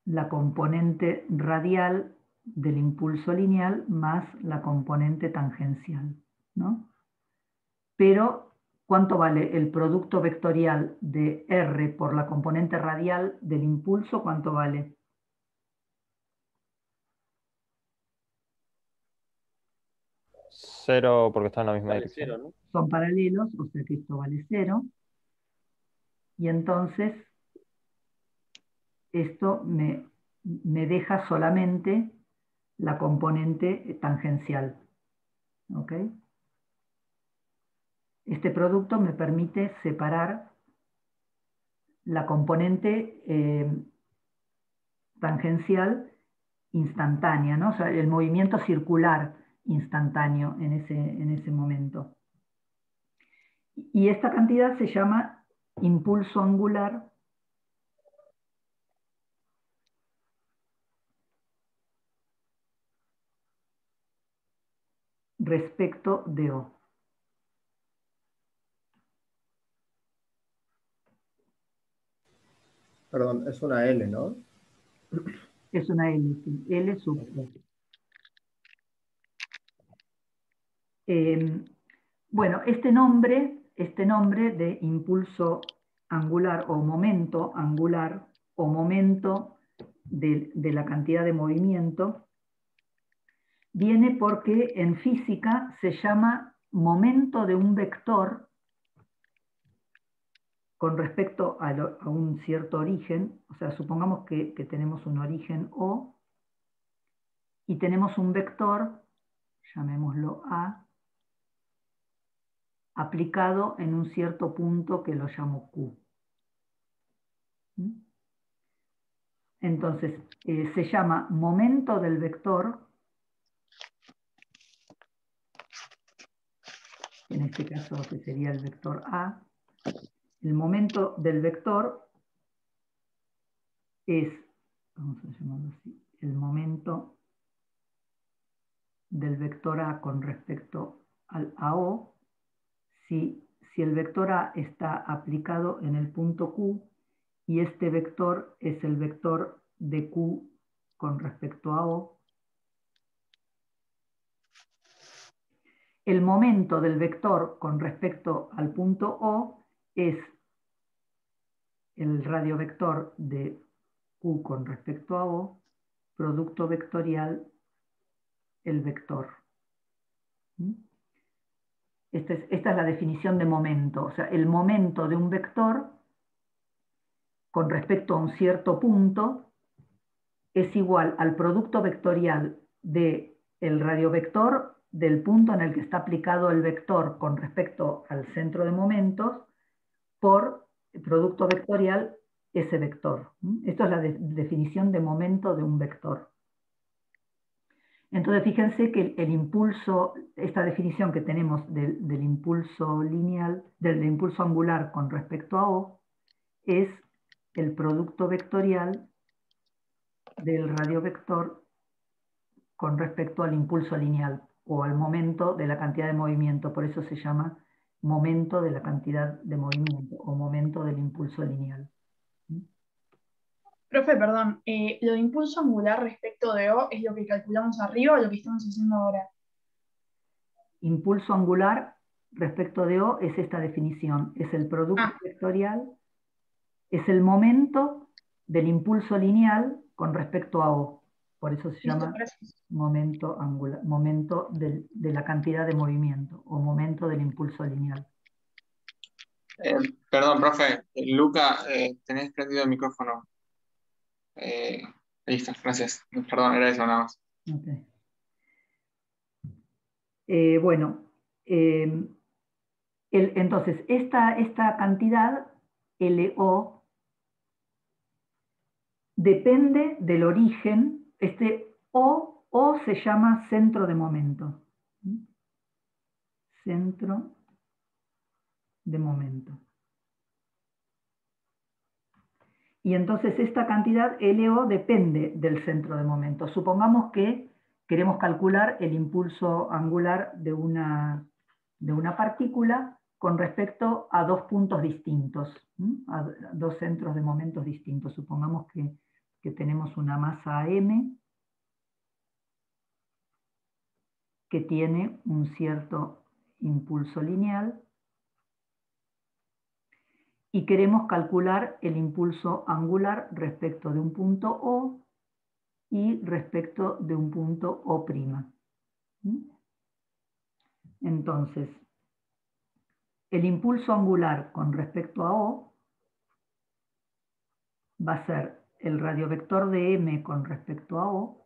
la componente radial del impulso lineal más la componente tangencial, ¿no? Pero, ¿cuánto vale el producto vectorial de R por la componente radial del impulso? ¿Cuánto vale? Cero, porque está en la misma Vale dirección. 0, ¿no? Son paralelos, o sea que esto vale 0. Y entonces, esto me deja solamente la componente tangencial. ¿Ok? Este producto me permite separar la componente tangencial instantánea, ¿no? O sea, el movimiento circular instantáneo en ese momento. Y esta cantidad se llama impulso angular respecto de O. Perdón, es una L, ¿no? Es una L, sí, L sub O. Bueno, este nombre de impulso angular o momento angular o momento de la cantidad de movimiento viene porque en física se llama momento de un vector con respecto a un cierto origen. O sea, supongamos que tenemos un origen O y tenemos un vector, llamémoslo A, aplicado en un cierto punto que lo llamo Q. Entonces, se llama momento del vector, en este caso que sería el vector A. El momento del vector es, vamos a llamarlo así, el momento del vector A con respecto a O. Si el vector A está aplicado en el punto Q y este vector es el vector de Q con respecto a O, el momento del vector con respecto al punto O es el radiovector de Q con respecto a O, producto vectorial, el vector. Esta es la definición de momento. O sea, el momento de un vector con respecto a un cierto punto es igual al producto vectorial del radiovector del punto en el que está aplicado el vector con respecto al centro de momentos por el producto vectorial ese vector. Esto es la definición de momento de un vector. Entonces fíjense que el impulso, esta definición que tenemos del impulso lineal, del impulso angular con respecto a O, es el producto vectorial del radiovector con respecto al impulso lineal o al momento de la cantidad de movimiento. Por eso se llama momento de la cantidad de movimiento o momento del impulso lineal. Profe, perdón, lo de impulso angular respecto de O es lo que calculamos arriba o lo que estamos haciendo ahora. Impulso angular respecto de O es esta definición, es el producto vectorial, es el momento del impulso lineal con respecto a O. Por eso se llama momento angular, momento de la cantidad de movimiento o momento del impulso lineal. Perdón, profe, Luca, tenés prendido el micrófono. Listo, gracias. Perdón, era eso nada más. Okay. Bueno, entonces esta cantidad, LO, depende del origen. Este O se llama centro de momento. Centro de momento. Y entonces esta cantidad LO depende del centro de momento. Supongamos que queremos calcular el impulso angular de una partícula con respecto a dos puntos distintos, a dos centros de momentos distintos. Supongamos que tenemos una masa M que tiene un cierto impulso lineal y queremos calcular el impulso angular respecto de un punto O y respecto de un punto O'. Entonces, el impulso angular con respecto a O va a ser el radiovector de M con respecto a O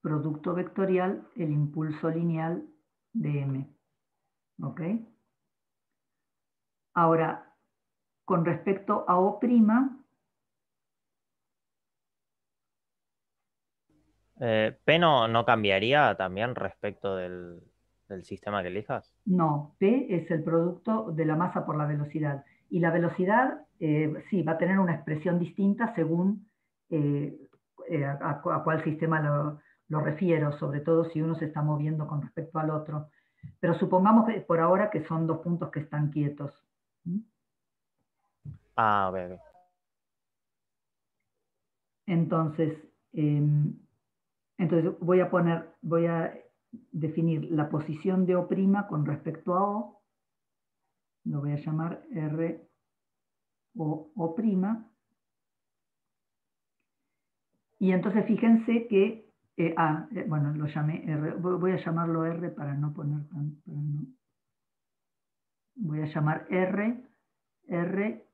producto vectorial el impulso lineal de M. ¿Ok? Ahora, con respecto a O', ¿P no cambiaría también respecto del sistema que elijas? no, P es el producto de la masa por la velocidad. Y la velocidad, sí, va a tener una expresión distinta según a cuál sistema lo refiero, sobre todo si uno se está moviendo con respecto al otro. Pero supongamos que por ahora que son dos puntos que están quietos. Ah, ok. Entonces, voy a definir la posición de O' con respecto a O. Lo voy a llamar R o O'. Y entonces fíjense que, bueno, lo llamé R, voy a llamarlo R para no poner tan, voy a llamar R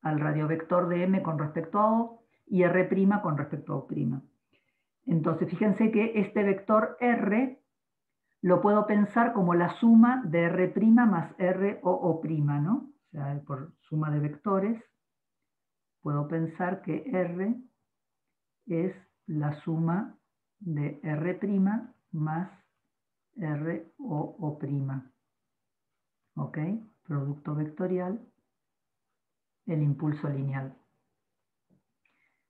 al radiovector de M con respecto a O y R' con respecto a O'. Entonces fíjense que este vector R lo puedo pensar como la suma de R' más R o O', ¿no? O sea, por suma de vectores, puedo pensar que R es la suma de R' más R o O'. ¿Ok? Producto vectorial, el impulso lineal.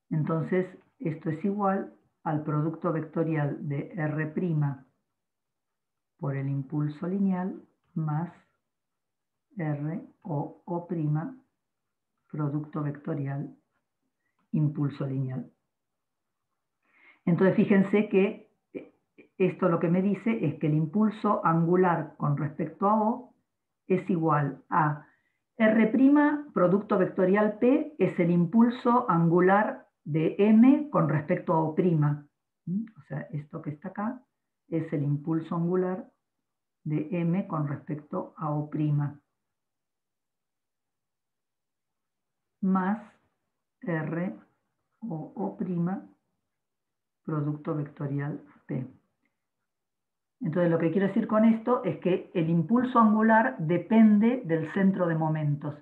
Entonces, esto es igual al producto vectorial de R' por el impulso lineal más R o O', producto vectorial, impulso lineal. Entonces fíjense que esto lo que me dice es que el impulso angular con respecto a O es igual a R', producto vectorial P, es el impulso angular de M con respecto a O'. O sea, esto que está acá es el impulso angular de M con respecto a O'. Más R o O', producto vectorial P. Entonces lo que quiero decir con esto es que el impulso angular depende del centro de momentos.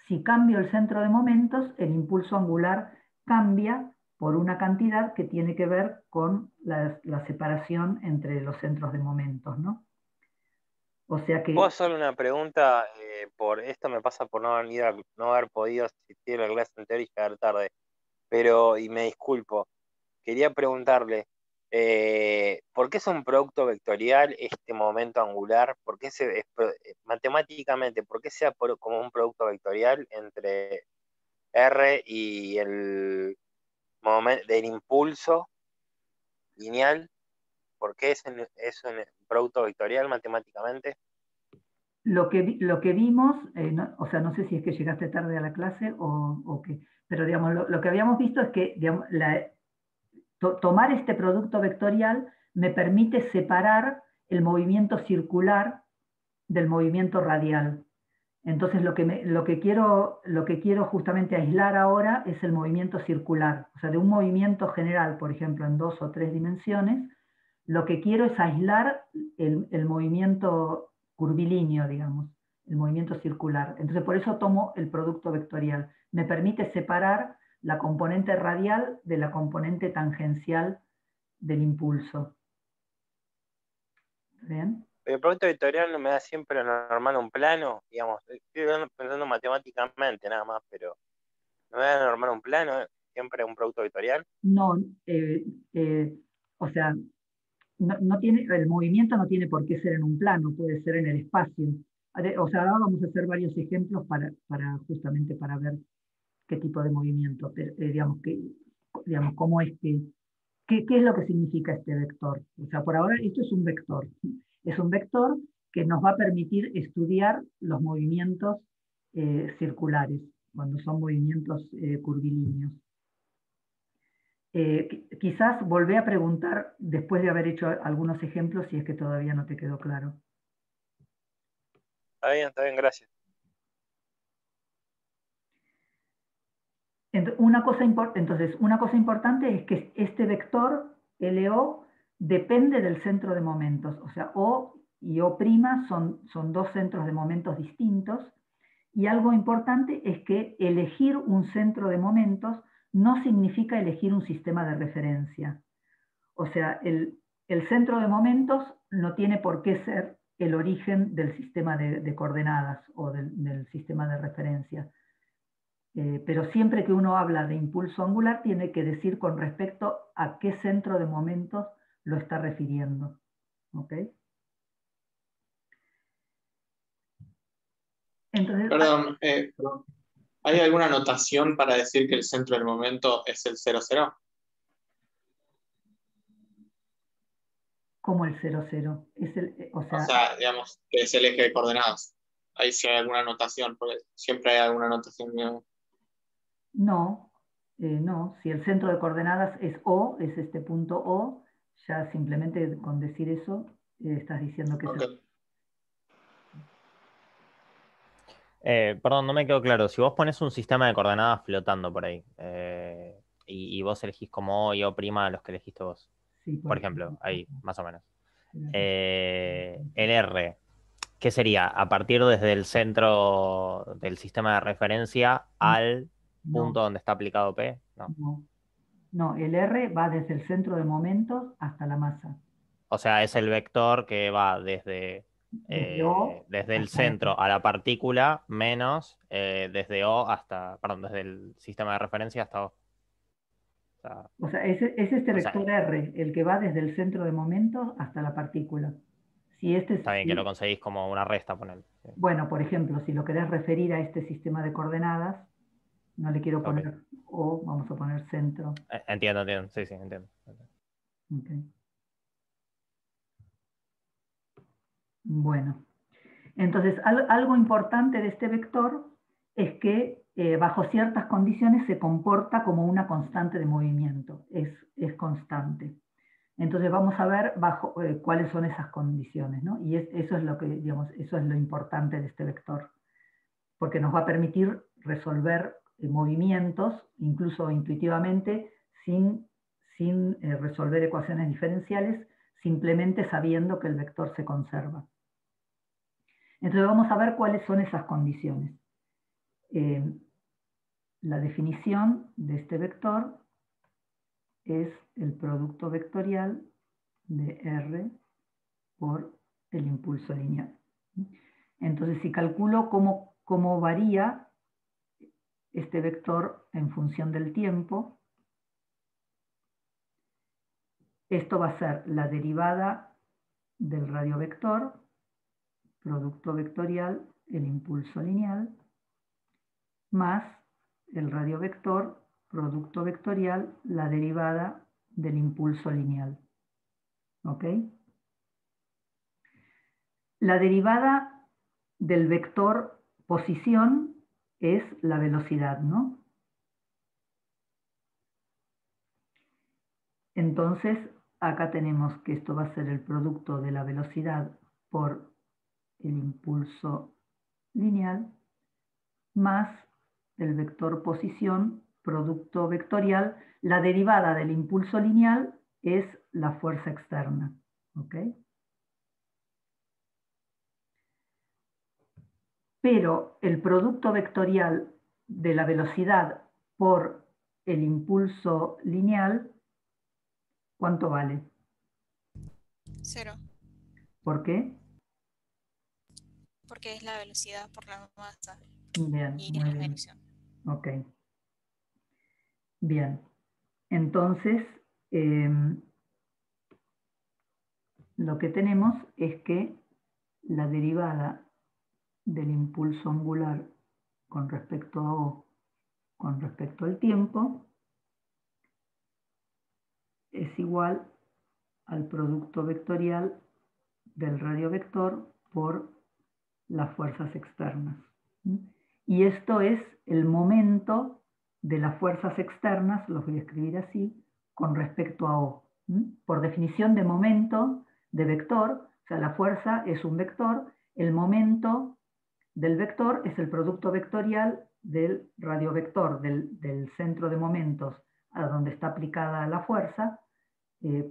Si cambio el centro de momentos, el impulso angular cambia por una cantidad que tiene que ver con la separación entre los centros de momentos, ¿no? O sea que... ¿Puedo hacerle una pregunta? Por esto me pasa por no haber podido asistir a la clase anterior y llegar tarde. Y me disculpo. Quería preguntarle, ¿por qué es un producto vectorial este momento angular? ¿Por qué matemáticamente, por qué sea como un producto vectorial entre R y el momento del impulso lineal? ¿Por qué es un producto vectorial matemáticamente? Lo que vimos, o sea, no sé si es que llegaste tarde a la clase o qué, pero digamos, lo que habíamos visto es que digamos, tomar este producto vectorial me permite separar el movimiento circular del movimiento radial. Entonces lo que quiero justamente aislar ahora es el movimiento circular. O sea, de un movimiento general, por ejemplo, en 2 o 3 dimensiones, lo que quiero es aislar el movimiento curvilíneo, digamos, el movimiento circular. Entonces por eso tomo el producto vectorial. Me permite separar la componente radial de la componente tangencial del impulso. ¿Bien? El producto vectorial no me da siempre normal un plano, digamos, estoy pensando matemáticamente nada más, pero no me da normal un plano, siempre un producto vectorial. No, o sea, no tiene, el movimiento no tiene por qué ser en un plano, puede ser en el espacio. O sea, ahora vamos a hacer varios ejemplos justamente para ver qué tipo de movimiento, pero, digamos, cómo es qué es lo que significa este vector. O sea, por ahora esto es un vector. Es un vector que nos va a permitir estudiar los movimientos circulares, cuando son movimientos curvilíneos. Quizás volvé a preguntar después de haber hecho algunos ejemplos si es que todavía no te quedó claro. Está bien, gracias. Entonces, una cosa importante es que este vector, LO, depende del centro de momentos. O sea, O y O' son dos centros de momentos distintos. Y algo importante es que elegir un centro de momentos no significa elegir un sistema de referencia. O sea, el centro de momentos no tiene por qué ser el origen del sistema de coordenadas o del sistema de referencia. pero siempre que uno habla de impulso angular tiene que decir con respecto a qué centro de momentos lo está refiriendo. ¿Ok? Entonces, Perdón, ¿hay alguna notación para decir que el centro del momento es el 0,0? como el 0,0. O O sea, sea, digamos, que es el eje de coordenadas. Ahí sí hay alguna notación, porque siempre hay alguna notación. Digamos. no, no. Si el centro de coordenadas es O, es este punto O, ya simplemente con decir eso estás diciendo que es Ok. Perdón, no me quedó claro. Si vos pones un sistema de coordenadas flotando por ahí, y vos elegís como O y O' a los que elegiste vos, sí, por ejemplo, ahí, más o menos. ejemplo. El R, ¿qué sería? A partir desde el centro del sistema de referencia al punto No, donde está aplicado P. No. no. No, el R va desde el centro de momentos hasta la masa. O sea, es el vector que va desde O desde el hasta R. centro a la partícula menos desde O hasta, perdón, desde el sistema de referencia hasta O. O sea, es este O sea, vector R, el que va desde el centro de momentos hasta la partícula. Si este está bien que lo conseguís como una resta, poner. bueno, por ejemplo, si lo querés referir a este sistema de coordenadas, no le quiero Ok. poner O, vamos a poner centro. Entiendo, entiendo. Sí, sí, entiendo. Okay. Bueno, entonces algo importante de este vector es que bajo ciertas condiciones se comporta como una constante de movimiento, es constante. Entonces vamos a ver bajo cuáles son esas condiciones, ¿no? Y eso es lo que, digamos, eso es lo importante de este vector, porque nos va a permitir resolver movimientos, incluso intuitivamente, sin resolver ecuaciones diferenciales, simplemente sabiendo que el vector se conserva. Entonces vamos a ver cuáles son esas condiciones. La definición de este vector es el producto vectorial de R por el impulso lineal. Entonces, si calculo cómo varía este vector en función del tiempo, esto va a ser la derivada del radiovector, producto vectorial, el impulso lineal, más el radiovector, producto vectorial, la derivada del impulso lineal. ¿Ok? La derivada del vector posición es la velocidad, ¿no? Entonces, acá tenemos que esto va a ser el producto de la velocidad por el impulso lineal más el vector posición, producto vectorial. La derivada del impulso lineal es la fuerza externa. ¿Ok? Pero el producto vectorial de la velocidad por el impulso lineal, ¿cuánto vale? 0, ¿Por qué? porque es la velocidad por la masa Bien, y muy la bien. dirección. Ok. Bien. Entonces, lo que tenemos es que la derivada del impulso angular con respecto a O, con respecto al tiempo, es igual al producto vectorial del radiovector por las fuerzas externas. Y esto es el momento de las fuerzas externas, los voy a escribir así, con respecto a O. Por definición de momento, de vector, o sea, la fuerza es un vector, el momento del vector es el producto vectorial del radiovector, del centro de momentos a donde está aplicada la fuerza,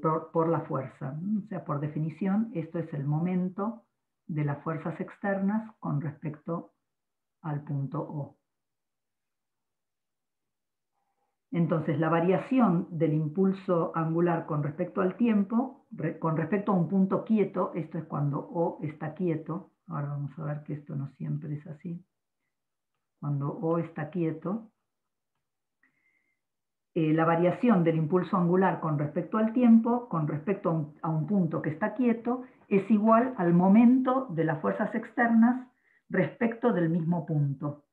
por la fuerza. O sea, por definición, esto es el momento de las fuerzas externas con respecto al punto O. Entonces, la variación del impulso angular con respecto al tiempo, con respecto a un punto quieto, esto es cuando O está quieto, ahora vamos a ver que esto no siempre es así. cuando O está quieto, la variación del impulso angular con respecto al tiempo, con respecto a un punto que está quieto, es igual al momento de las fuerzas externas respecto del mismo punto.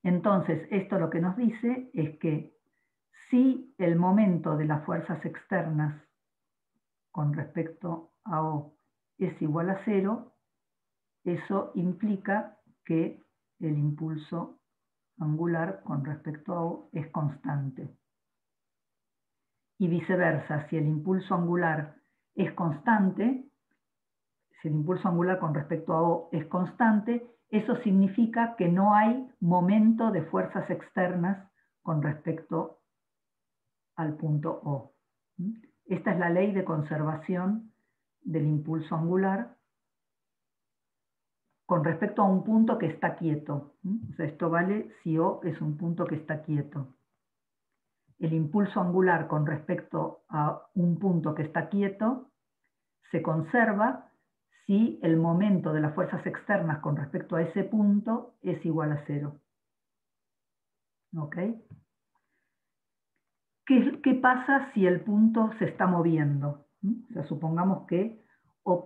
Entonces, esto lo que nos dice es que si el momento de las fuerzas externas con respecto a O es igual a 0, eso implica que el impulso angular con respecto a O es constante. Y viceversa, si el impulso angular es constante, si el impulso angular con respecto a O es constante, eso significa que no hay momento de fuerzas externas con respecto al punto O. Esta es la ley de conservación del impulso angular con respecto a un punto que está quieto. O sea, esto vale si O es un punto que está quieto. El impulso angular con respecto a un punto que está quieto se conserva si el momento de las fuerzas externas con respecto a ese punto es ', ¿ok? ¿Qué pasa si el punto se está moviendo? O sea, supongamos que O'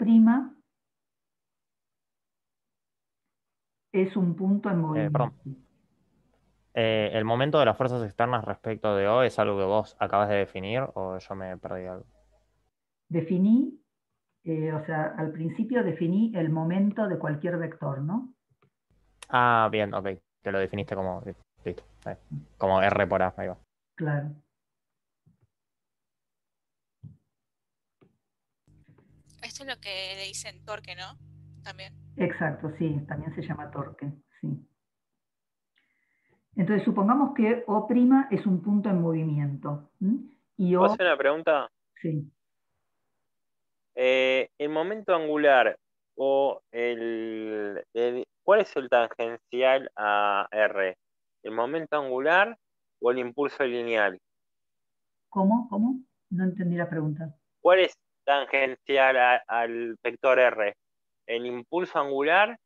es un punto en movimiento. ¿El momento de las fuerzas externas respecto de O es algo que vos acabas de definir o yo me perdí algo? Definí, o sea, al principio definí el momento de cualquier vector, ¿no? Ah, bien, ok. Te lo definiste como, listo, como R por A, ahí va. Claro. Esto es lo que le dicen torque, ¿no? También. Exacto, sí, también se llama torque, sí. Entonces, supongamos que O' es un punto en movimiento. Y ¿Puedo O, hacer una pregunta? sí. El momento angular o ¿cuál es el tangencial a R? ¿El momento angular o el impulso lineal? ¿Cómo? ¿Cómo? No entendí la pregunta. ¿Cuál es tangencial al vector R? ¿El impulso angular,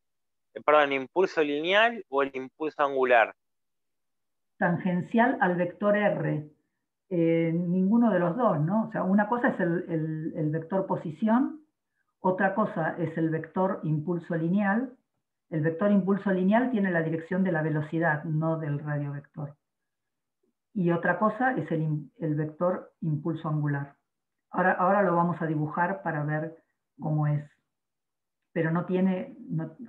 perdón, el impulso lineal o el impulso angular? Tangencial al vector R. Ninguno de los dos, ¿no? O sea, una cosa es el vector posición, otra cosa es el vector impulso lineal. El vector impulso lineal tiene la dirección de la velocidad, no del radiovector. Y otra cosa es el vector impulso angular. Ahora lo vamos a dibujar para ver cómo es. Pero no tiene,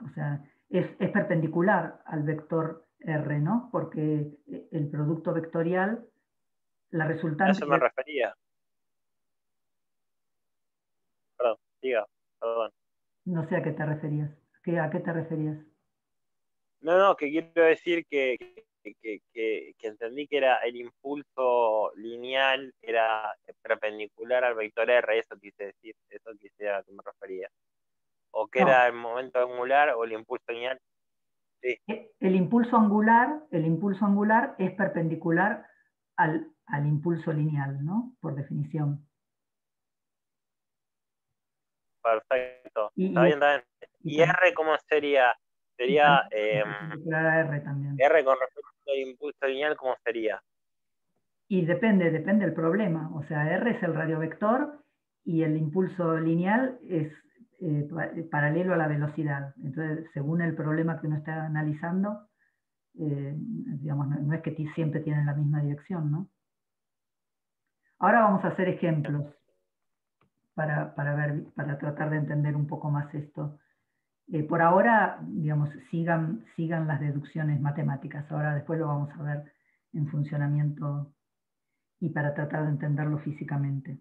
o sea, es perpendicular al vector R, ¿no? Porque el producto vectorial, la A resultante, eso me refería. Perdón, diga, perdón. no sé a qué te referías. ¿A qué te referías? No, que quiero decir que entendí que era el impulso lineal era perpendicular al vector R, eso quise decir, eso quise a lo que me refería. O que No, era el momento angular o el impulso lineal. Sí, el impulso angular es perpendicular al impulso lineal, ¿no? Por definición. perfecto. Está Y, bien, está bien. y ¿Y R cómo sería? también Sería es perpendicular a R también. R con respecto al impulso lineal, ¿cómo sería? Y depende del problema. O sea, R es el radiovector y el impulso lineal es paralelo a la velocidad. Entonces, según el problema que uno está analizando, digamos, no es que siempre tienen la misma dirección, ¿no? Ahora vamos a hacer ejemplos para tratar de entender un poco más esto. Por ahora, digamos, sigan las deducciones matemáticas. Ahora después lo vamos a ver en funcionamiento y para tratar de entenderlo físicamente.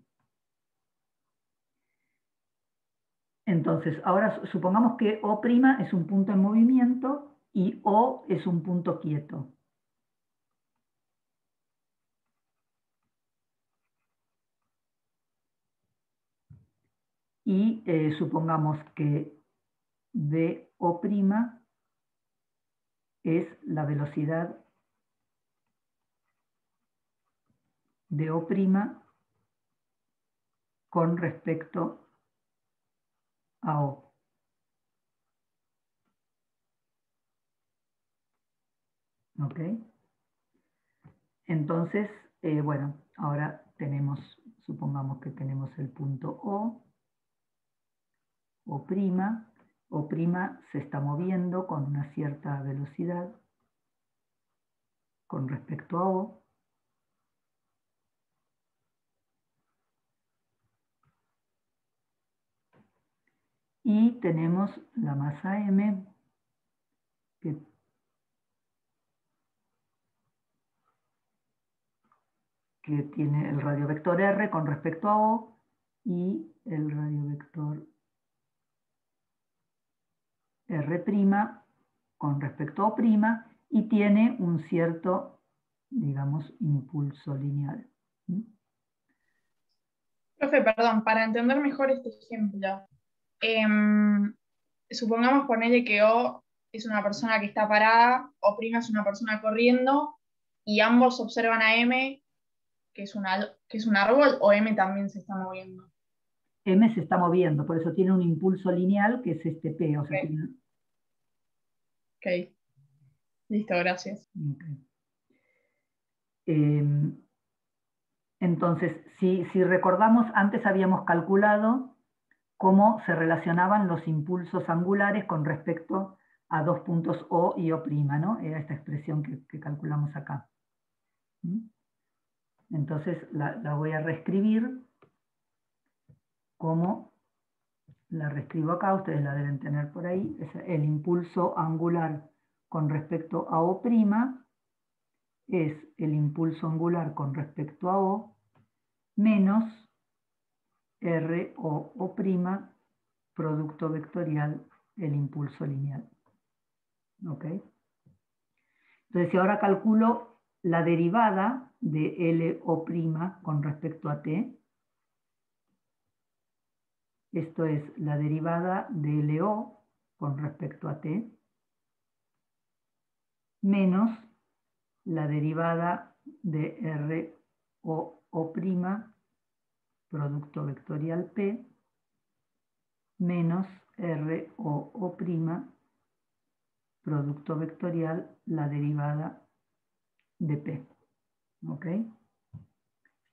Entonces, ahora supongamos que O' es un punto en movimiento y O es un punto quieto. Y supongamos que dO' es la velocidad de O' con respecto a O. ¿Ok? Entonces, bueno, ahora tenemos, supongamos que tenemos el punto O'. O' se está moviendo con una cierta velocidad con respecto a O. Y tenemos la masa M que tiene el radiovector R con respecto a O y el radiovector R' con respecto a O' y tiene un cierto, digamos, impulso lineal. Profe, perdón, para entender mejor este ejemplo, supongamos ponerle que O es una persona que está parada, O' es una persona corriendo, y ambos observan a M, que es un árbol, o M también se está moviendo. M se está moviendo, por eso tiene un impulso lineal que es este P. O sea, Ok. tiene... Ok. Listo, gracias. Okay. Entonces, si recordamos, antes habíamos calculado cómo se relacionaban los impulsos angulares con respecto a dos puntos O y O', ¿no? Era esta expresión que calculamos acá. Entonces la voy a reescribir como la reescribo acá, ustedes la deben tener por ahí. Es el impulso angular con respecto a O' es el impulso angular con respecto a O menos R o O', producto vectorial, el impulso lineal. ¿Ok? Entonces, si ahora calculo la derivada de LO' con respecto a T, esto es la derivada de LO con respecto a T, menos la derivada de RO', producto vectorial P, menos RO', producto vectorial, la derivada de P. ¿Ok?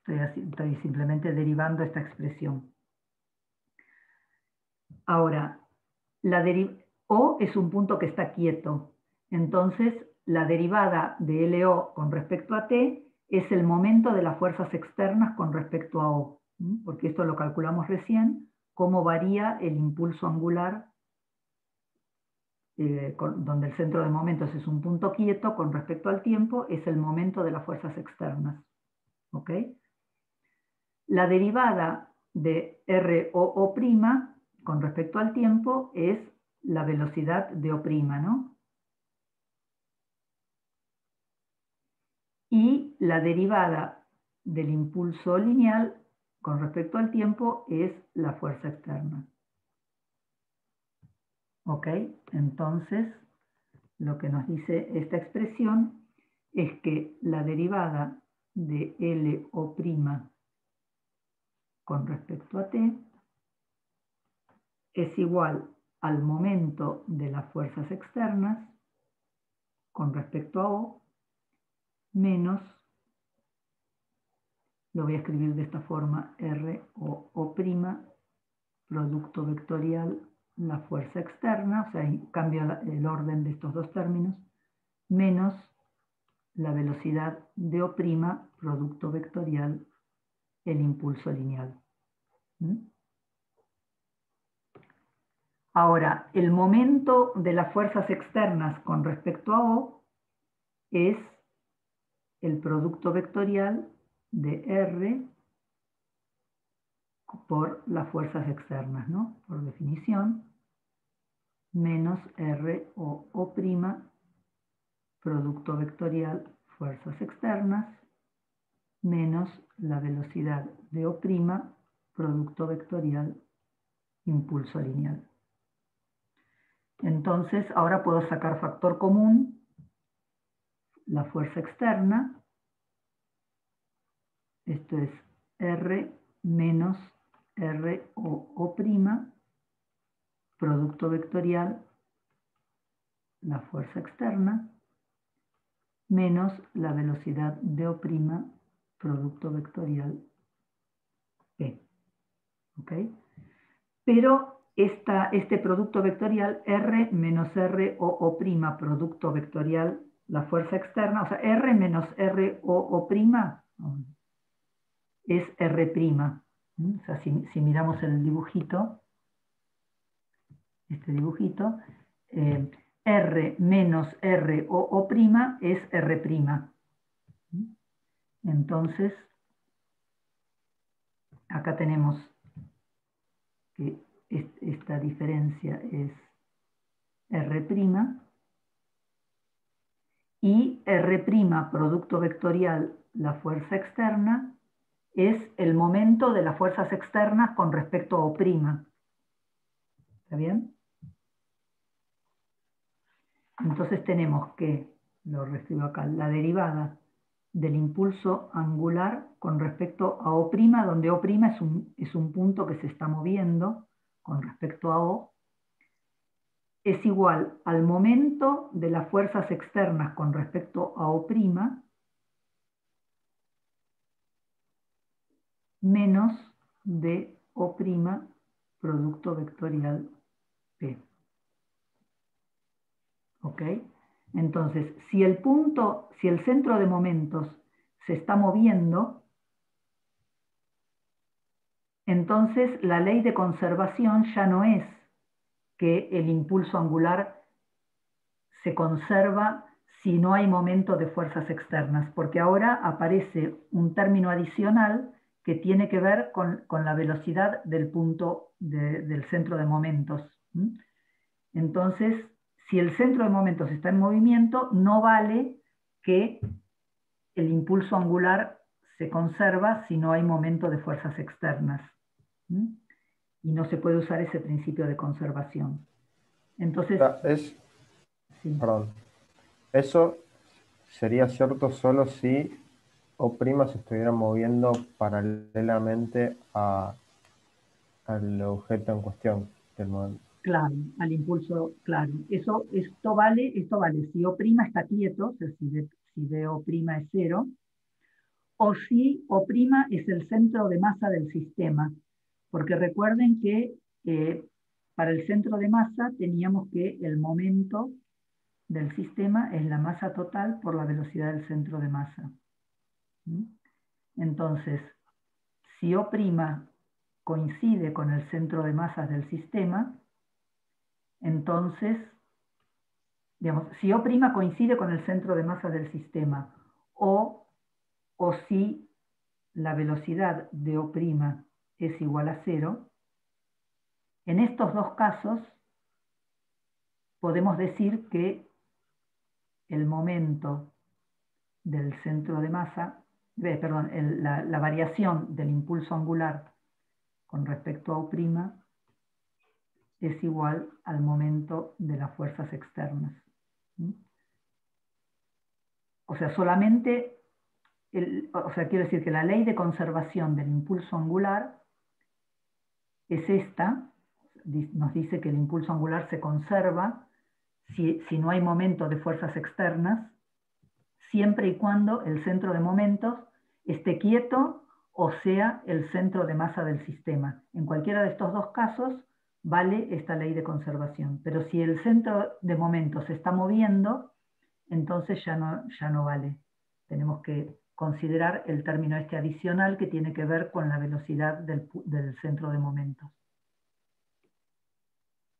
Estoy simplemente derivando esta expresión. Ahora, O es un punto que está quieto. Entonces, la derivada de LO con respecto a T es el momento de las fuerzas externas con respecto a O. Porque esto lo calculamos recién, cómo varía el impulso angular, donde el centro de momentos es un punto quieto con respecto al tiempo, es el momento de las fuerzas externas. ¿Ok? La derivada de RO', con respecto al tiempo, es la velocidad de O', ¿no? Y la derivada del impulso lineal con respecto al tiempo es la fuerza externa. ¿Ok? Entonces, lo que nos dice esta expresión es que la derivada de LO' con respecto a T es igual al momento de las fue'rzas externas con respecto a O menos, lo voy a escribir de esta forma, RO', producto vectorial, la fuerza externa, o sea, cambio el orden de estos dos términos, menos la velocidad de O', producto vectorial, el impulso lineal. Ahora, el momento de las fuerzas externas con respecto a O es el producto vectorial de R por las fuerzas externas, ¿no? Por definición, menos RO', producto vectorial, fuerzas externas, menos la velocidad de O', producto vectorial, impulso lineal. Entonces, ahora puedo sacar factor común, la fuerza externa, esto es R menos RO', producto vectorial, la fuerza externa, menos la velocidad de O', producto vectorial P. ¿Ok? Pero este producto vectorial, R menos R o producto vectorial, la fuerza externa, o sea, R menos R o es R'. O sea, si miramos el dibujito, este dibujito, R menos R o es R'. Entonces, acá tenemos que esta diferencia es R', y R', producto vectorial, la fuerza externa, es el momento de las fuerzas externas con respecto a O'. ¿Está bien? Entonces tenemos que, lo reescribo acá, la derivada del impulso angular con respecto a O', donde O' es un punto que se está moviendo con respecto a O, es igual al momento de las fuerzas externas con respecto a O', menos de O', producto vectorial P. ¿Ok? Entonces, si el centro de momentos se está moviendo, entonces la ley de conservación ya no es que el impulso angular se conserva si no hay momento de fuerzas externas, porque ahora aparece un término adicional que tiene que ver con la velocidad del punto del centro de momentos. Entonces, si el centro de momentos está en movimiento, no vale que el impulso angular se conserva si no hay momento de fuerzas externas. Y no se puede usar ese principio de conservación. Entonces, sí. Perdón. Eso sería cierto solo si O' se estuviera moviendo paralelamente al objeto en cuestión del momento. Claro, al impulso, claro. Esto vale si O' está quieto, o sea, si D O' es 0, o si O' es el centro de masa del sistema. Porque recuerden que para el centro de masa teníamos que el momento del sistema es la masa total por la velocidad del centro de masa. Entonces, si O' coincide con el centro de masas del sistema, entonces, digamos, si O' coincide con el centro de masa del sistema, o si la velocidad de O' es igual a 0, en estos dos casos podemos decir que el momento del centro de masa, perdón, la variación del impulso angular con respecto a O' es igual al momento de las fuerzas externas. O sea, solamente, quiero decir que la ley de conservación del impulso angular es esta, nos dice que el impulso angular se conserva si no hay momento de fuerzas externas, siempre y cuando el centro de momentos esté quieto o sea el centro de masa del sistema. En cualquiera de estos dos casos vale esta ley de conservación. Pero si el centro de momentos se está moviendo, entonces ya no vale. Tenemos que considerar el término este adicional que tiene que ver con la velocidad del centro de momentos.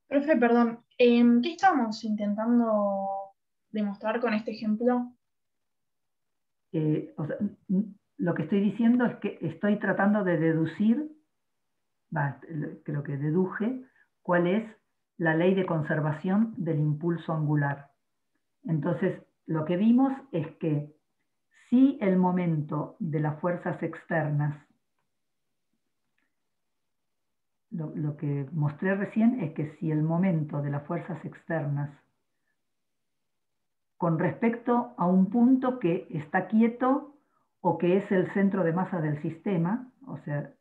Profe, perdón, ¿qué estamos intentando demostrar con este ejemplo? Lo que estoy diciendo es que estoy tratando de deducir, creo que deduje, cuál es la ley de conservación del impulso angular. Entonces, lo que vimos es que si el momento de las fuerzas externas, lo que mostré recién es que si el momento de las fuerzas externas con respecto a un punto que está quieto o que es el centro de masa del sistema, o sea,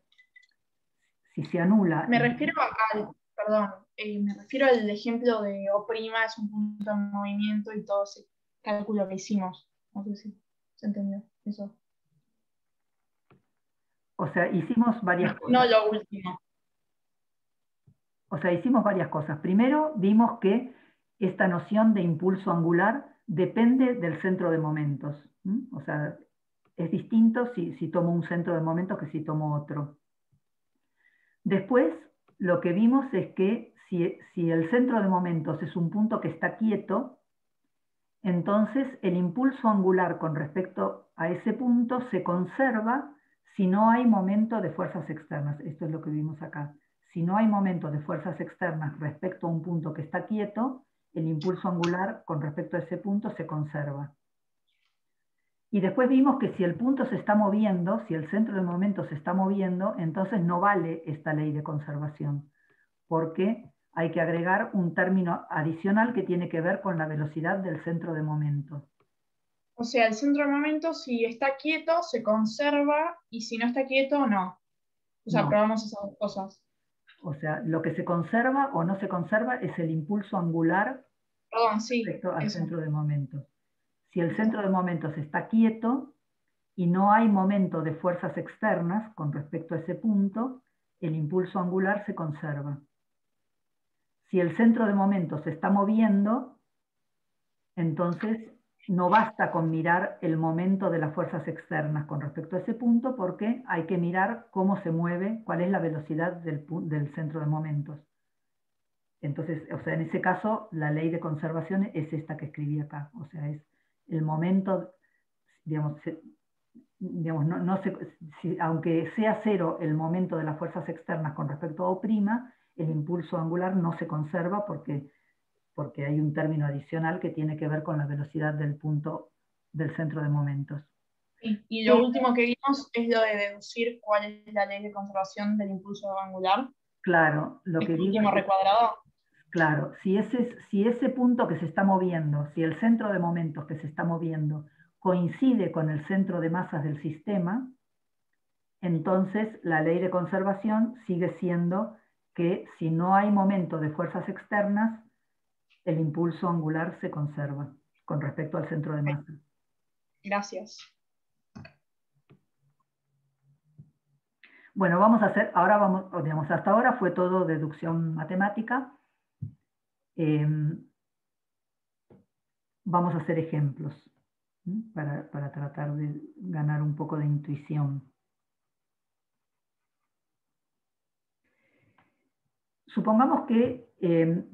si se anula... Me refiero al ejemplo de O' es un punto en movimiento y todo ese cálculo que hicimos. No sé si se entendió eso. O sea, hicimos varias cosas. No lo último. O sea, hicimos varias cosas. Primero, vimos que esta noción de impulso angular depende del centro de momentos. O sea, es distinto si tomo un centro de momentos que si tomo otro. Después, lo que vimos es que si el centro de momentos es un punto que está quieto, entonces el impulso angular con respecto a ese punto se conserva si no hay momento de fuerzas externas. Esto es lo que vimos acá. Si no hay momento de fuerzas externas respecto a un punto que está quieto, el impulso angular con respecto a ese punto se conserva. Y después vimos que si el punto se está moviendo, si el centro de momento se está moviendo, entonces no vale esta ley de conservación, porque hay que agregar un término adicional que tiene que ver con la velocidad del centro de momento. O sea, el centro de momento, si está quieto, se conserva, y si no está quieto, no. O sea, No. probamos esas dos cosas. O sea, lo que se conserva o no se conserva es el impulso angular Perdón, sí, respecto al eso. centro de momentos. Si el centro de momentos está quieto y no hay momento de fuerzas externas con respecto a ese punto, el impulso angular se conserva. Si el centro de momentos se está moviendo, entonces no basta con mirar el momento de las fuerzas externas con respecto a ese punto, porque hay que mirar cómo se mueve, cuál es la velocidad del centro de momentos. Entonces, o sea, en ese caso, la ley de conservación es esta que escribí acá. O sea, es el momento, digamos, aunque sea cero el momento de las fuerzas externas con respecto a O', el impulso angular no se conserva porque hay un término adicional que tiene que ver con la velocidad del punto del centro de momentos. Sí. Y lo último que vimos es lo de deducir cuál es la ley de conservación del impulso angular. Claro, lo que digo último es que, recuadrado. claro, si ese punto que se está moviendo, si el centro de momentos que se está moviendo coincide con el centro de masas del sistema, entonces la ley de conservación sigue siendo que si no hay momento de fuerzas externas, el impulso angular se conserva con respecto al centro de masa. Gracias. Bueno, vamos a hacer, ahora vamos, digamos, hasta ahora fue todo deducción matemática. Vamos a hacer ejemplos para tratar de ganar un poco de intuición. Supongamos que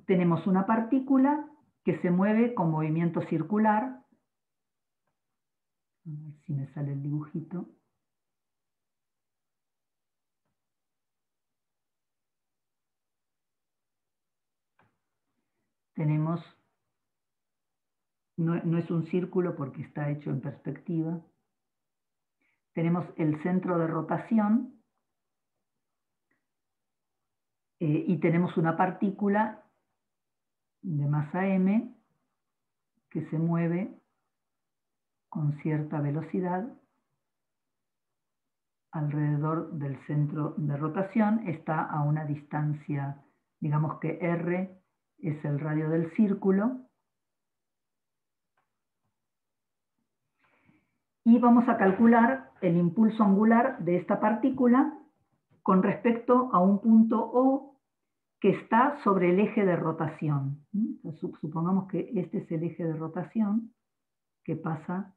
tenemos una partícula que se mueve con movimiento circular. A ver si me sale el dibujito. Tenemos, no es un círculo porque está hecho en perspectiva. Tenemos el centro de rotación y tenemos una partícula de masa m que se mueve con cierta velocidad alrededor del centro de rotación. Está a una distancia, digamos que r es el radio del círculo. Y vamos a calcular el impulso angular de esta partícula con respecto a un punto O que está sobre el eje de rotación. Supongamos que este es el eje de rotación que pasa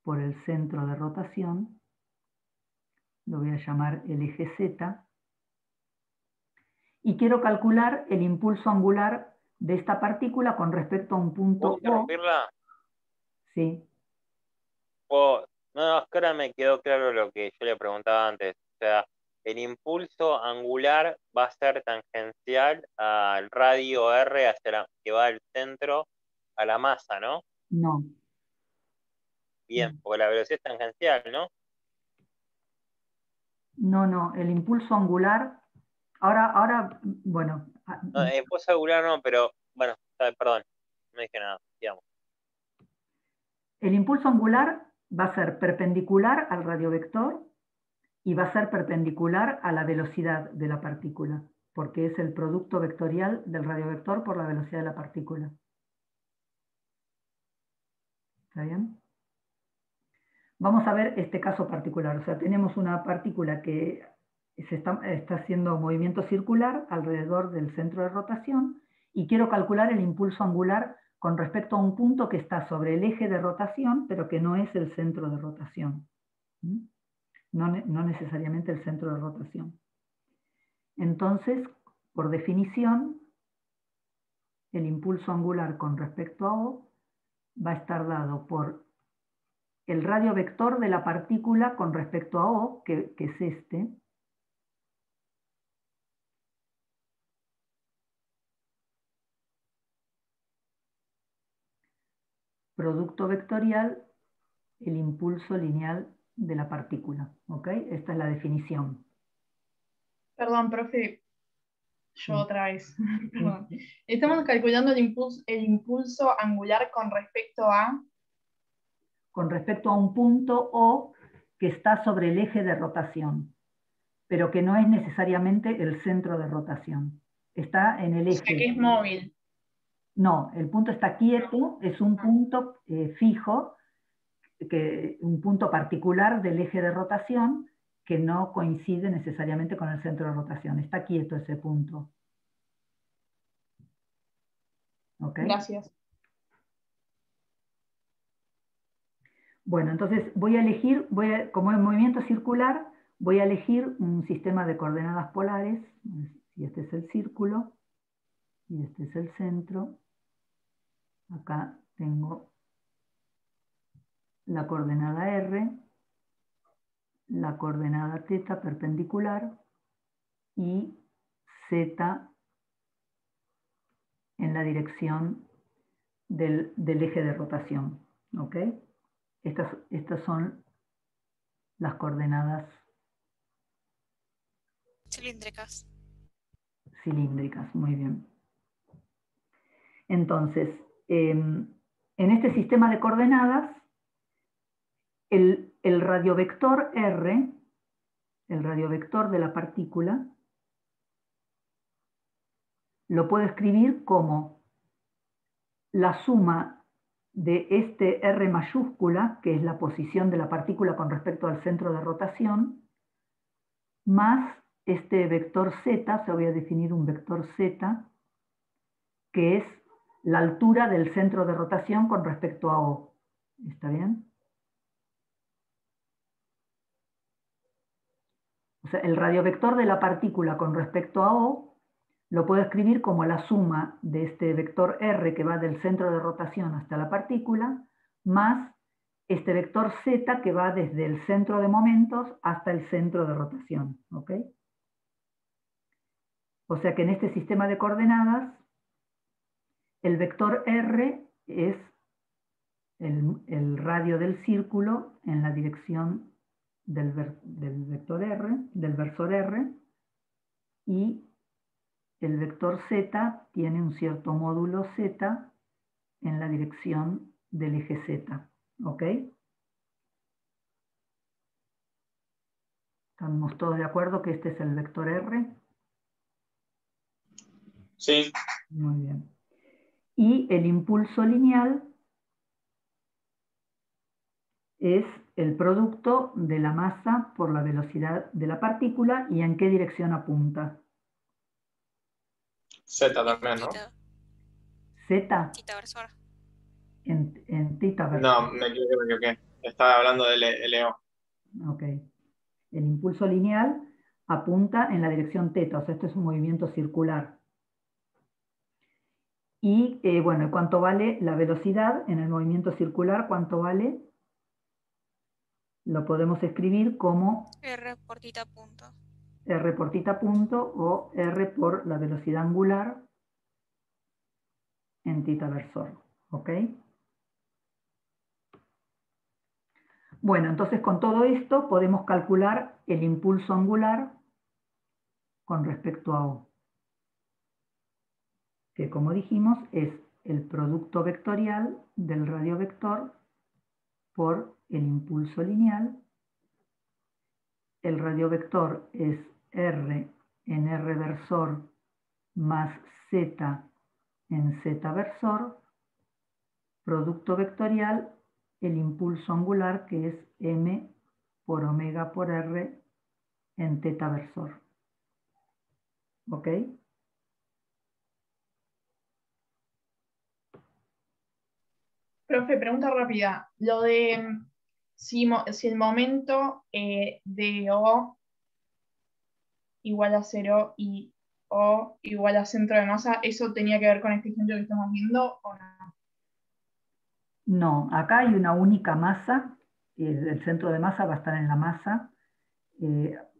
por el centro de rotación. Lo voy a llamar el eje Z. Y quiero calcular el impulso angular de esta partícula con respecto a un punto ¿Puedo interrumpirla? Sí. No, es que ahora me quedó claro lo que yo le preguntaba antes. O sea, el impulso angular va a ser tangencial al radio R que va del centro a la masa, ¿no? No. Bien, porque la velocidad es tangencial, ¿no? No, el impulso angular, ahora, bueno. No, impulso angular no, pero bueno, perdón, no dije nada, digamos. El impulso angular va a ser perpendicular al radiovector y va a ser perpendicular a la velocidad de la partícula, porque es el producto vectorial del radiovector por la velocidad de la partícula. ¿Está bien? Vamos a ver este caso particular. O sea, tenemos una partícula que está haciendo movimiento circular alrededor del centro de rotación y quiero calcular el impulso angular con respecto a un punto que está sobre el eje de rotación, pero que no es el centro de rotación. No necesariamente el centro de rotación. Entonces, por definición, el impulso angular con respecto a O va a estar dado por el radio vector de la partícula con respecto a O, que es este, producto vectorial, el impulso lineal de la partícula. ¿Ok? Esta es la definición. Perdón, profe, yo Sí. otra vez. Perdón. Estamos calculando el impulso angular con respecto a... Con respecto a un punto O que está sobre el eje de rotación, pero que no es necesariamente el centro de rotación. Está en el O sea, que eje. es móvil. No, el punto está quieto, es un punto fijo, un punto particular del eje de rotación que no coincide necesariamente con el centro de rotación. Está quieto ese punto. ¿Ok? Gracias. Bueno, entonces voy a elegir, como en movimiento circular, voy a elegir un sistema de coordenadas polares, y este es el círculo, y este es el centro. Acá tengo la coordenada R, la coordenada θ perpendicular y Z en la dirección del eje de rotación. ¿Ok? Estas son las coordenadas Cilíndricas. cilíndricas. Muy bien. Entonces, en este sistema de coordenadas, el radiovector R, el radiovector de la partícula, lo puedo escribir como la suma de este R mayúscula, que es la posición de la partícula con respecto al centro de rotación, más este vector Z, se voy a definir un vector Z, que es la altura del centro de rotación con respecto a O. ¿Está bien? O sea, el radiovector de la partícula con respecto a O lo puedo escribir como la suma de este vector R que va del centro de rotación hasta la partícula, más este vector Z que va desde el centro de momentos hasta el centro de rotación. ¿Ok? O sea que en este sistema de coordenadas, el vector R es el radio del círculo en la dirección del vector R, del versor R, y el vector Z tiene un cierto módulo Z en la dirección del eje Z. ¿Ok? ¿Estamos todos de acuerdo que este es el vector R? Sí. Muy bien. Y el impulso lineal es el producto de la masa por la velocidad de la partícula y en qué dirección apunta. Z también, ¿no? Z Tita versor. en θ versor. No, me equivoqué. Estaba hablando de LO. Ok. El impulso lineal apunta en la dirección θ, o sea, esto es un movimiento circular. Y bueno, ¿cuánto vale la velocidad en el movimiento circular? ¿Cuánto vale? Lo podemos escribir como R por tita punto. R por θ punto o R por la velocidad angular en θ versor. ¿Ok? Bueno, entonces con todo esto podemos calcular el impulso angular con respecto a O, que como dijimos es el producto vectorial del radiovector por el impulso lineal. El radiovector es R en R versor más Z en Z versor, producto vectorial el impulso angular, que es m por omega por r en teta versor. ¿Ok? Profe, pregunta rápida. Lo de si el momento de O igual a 0 y O igual a centro de masa, ¿eso tenía que ver con este ejemplo que estamos viendo o no? No, acá hay una única masa, el centro de masa va a estar en la masa.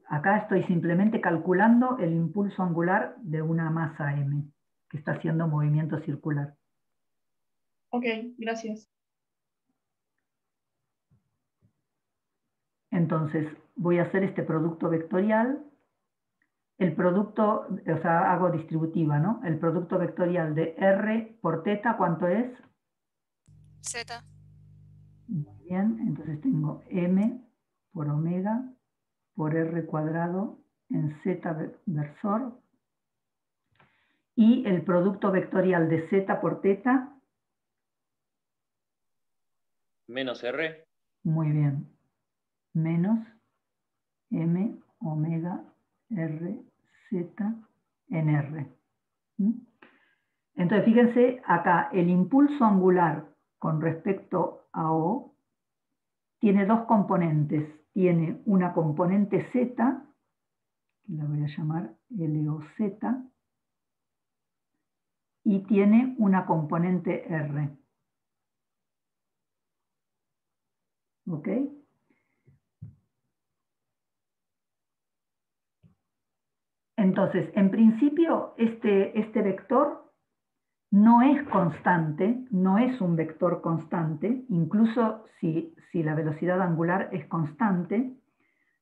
Acá estoy simplemente calculando el impulso angular de una masa m, que está haciendo movimiento circular. Ok, gracias. Entonces, voy a hacer este producto vectorial. El producto, o sea, hago distributiva, ¿no? El producto vectorial de R por teta, ¿cuánto es? Z. Muy bien, entonces tengo M por omega por R cuadrado en Z versor. Y el producto vectorial de Z por teta. Menos R. Muy bien. Menos M omega R Z en R. ¿Mm? Entonces, fíjense, acá el impulso angular con respecto a O tiene dos componentes. Tiene una componente Z, que la voy a llamar LOZ, y tiene una componente R. ¿Ok? Entonces, en principio, este vector no es constante, no es un vector constante, incluso si la velocidad angular es constante,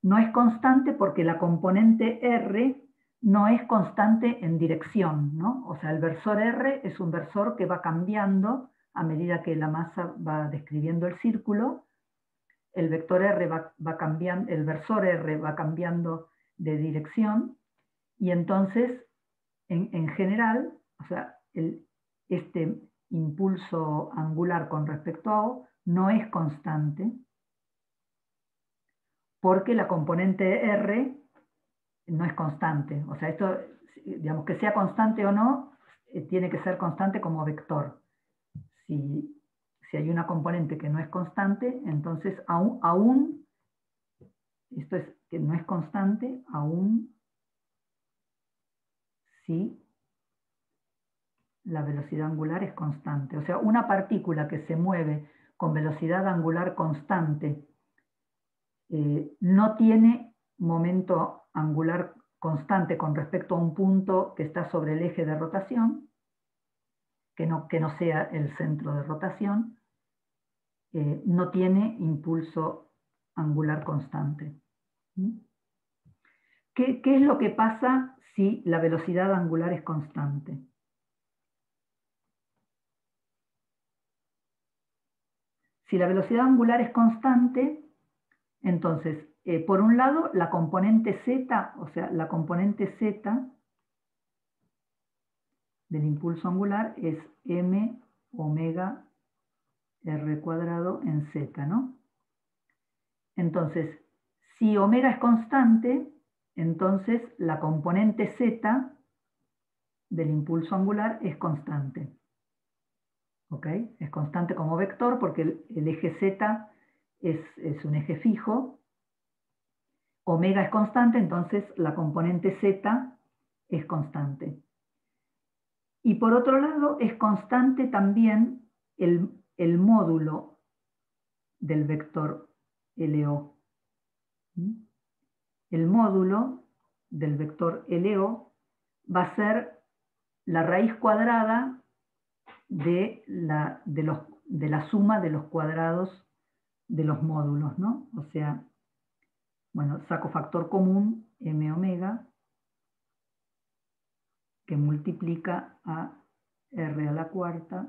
no es constante porque la componente R no es constante en dirección, ¿no? O sea, el versor R es un versor que va cambiando a medida que la masa va describiendo el círculo. El vector R va cambiando, el versor R va cambiando de dirección, y entonces, en general, o sea, este impulso angular con respecto a O no es constante, porque la componente R no es constante. O sea, esto, digamos, que sea constante o no, tiene que ser constante como vector. Si hay una componente que no es constante, entonces aún esto es que no es constante, aún si la velocidad angular es constante. O sea, una partícula que se mueve con velocidad angular constante no tiene momento angular constante con respecto a un punto que está sobre el eje de rotación, que no sea el centro de rotación, no tiene impulso angular constante. ¿Mm? ¿Qué es lo que pasa si la velocidad angular es constante? Si la velocidad angular es constante, entonces, por un lado, la componente z, o sea, la componente z del impulso angular es m omega r cuadrado en z, ¿no? Entonces, si omega es constante, entonces la componente z del impulso angular es constante. ¿Ok? Es constante como vector porque el eje z es un eje fijo. Omega es constante, entonces la componente z es constante. Y por otro lado, es constante también el módulo del vector LO. El módulo del vector LO va a ser la raíz cuadrada de la suma de los cuadrados de los módulos, ¿no? O sea, bueno, saco factor común, m omega, que multiplica a r a la cuarta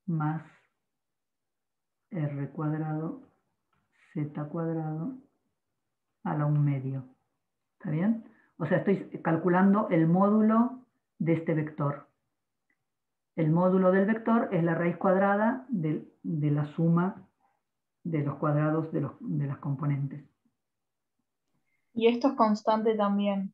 más r cuadrado z cuadrado a la 1/2. ¿Está bien? O sea, estoy calculando el módulo de este vector. El módulo del vector es la raíz cuadrada de la suma de los cuadrados de las componentes. Y esto es constante también.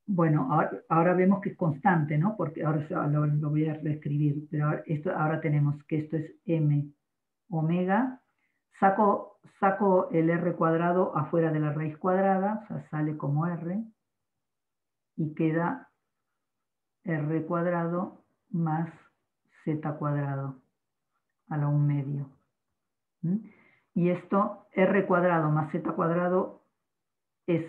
Bueno, ahora vemos que es constante, ¿no? Porque ahora lo voy a reescribir, pero ahora tenemos que esto es m omega. Saco el r cuadrado afuera de la raíz cuadrada, o sea, sale como r, y queda r cuadrado más z cuadrado a la 1/2. ¿Mm? Y esto, r cuadrado más z cuadrado, es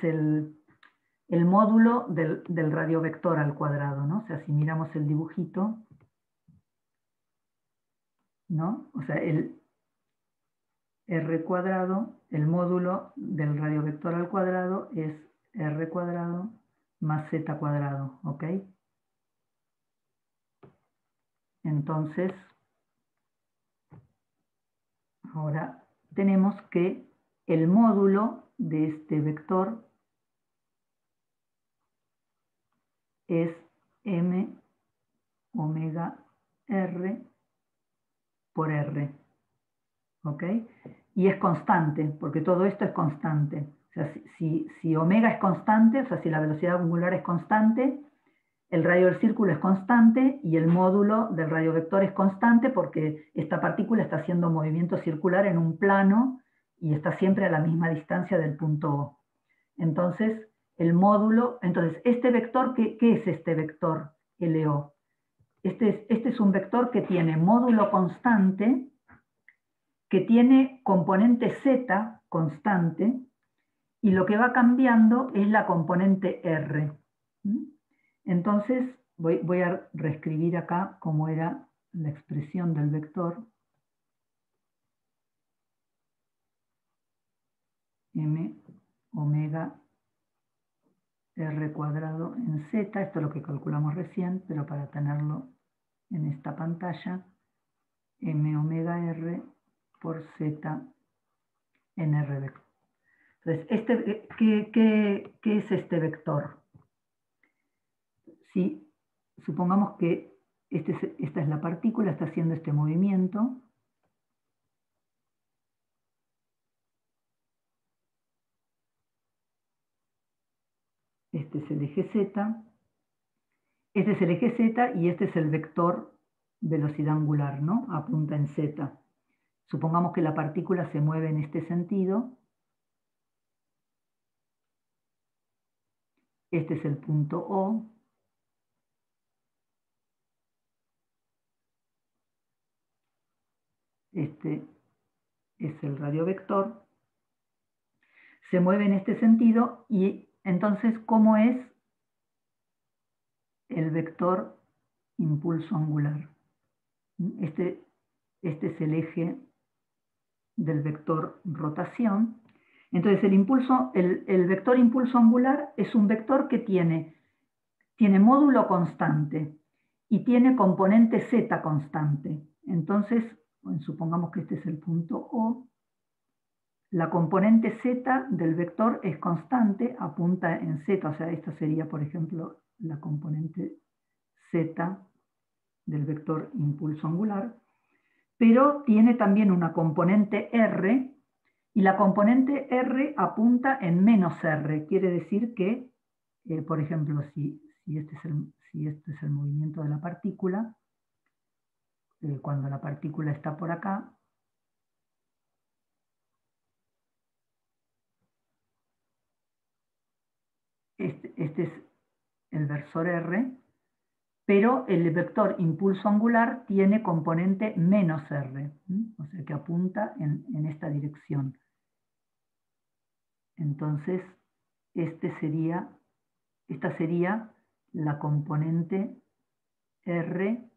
el módulo del radiovector al cuadrado, ¿no? O sea, si miramos el dibujito, ¿no? O sea, el r cuadrado, el módulo del radiovector al cuadrado es r cuadrado más z cuadrado, ¿ok? Entonces, ahora tenemos que el módulo de este vector es m omega r por r, ¿ok? Y es constante, porque todo esto es constante. O sea, si omega es constante, o sea, si la velocidad angular es constante, el radio del círculo es constante y el módulo del radiovector es constante porque esta partícula está haciendo movimiento circular en un plano y está siempre a la misma distancia del punto O. Entonces, este vector, ¿qué es este vector LO? Este es un vector que tiene módulo constante, que tiene componente z constante, y lo que va cambiando es la componente r. Entonces, voy a reescribir acá cómo era la expresión del vector. M omega r cuadrado en z, esto es lo que calculamos recién, pero para tenerlo en esta pantalla, m omega r por z en r vector. Entonces, ¿qué es este vector? Si supongamos que esta es la partícula, está haciendo este movimiento. Este es el eje Z. Este es el eje Z y este es el vector velocidad angular, ¿no? Apunta en Z. Supongamos que la partícula se mueve en este sentido. Este es el punto O. Este es el radiovector. Se mueve en este sentido y entonces, ¿cómo es el vector impulso angular? Este es el eje del vector rotación. Entonces, el vector impulso angular es un vector que tiene módulo constante y tiene componente z constante. Entonces, supongamos que este es el punto O. La componente z del vector es constante, apunta en z, o sea, esta sería, por ejemplo, la componente z del vector impulso angular, pero tiene también una componente r, y la componente r apunta en menos r. Quiere decir que, por ejemplo, si este es el movimiento de la partícula, cuando la partícula está por acá, este es el versor r, pero el vector impulso angular tiene componente menos r, o sea que apunta en esta dirección. Entonces, esta sería la componente r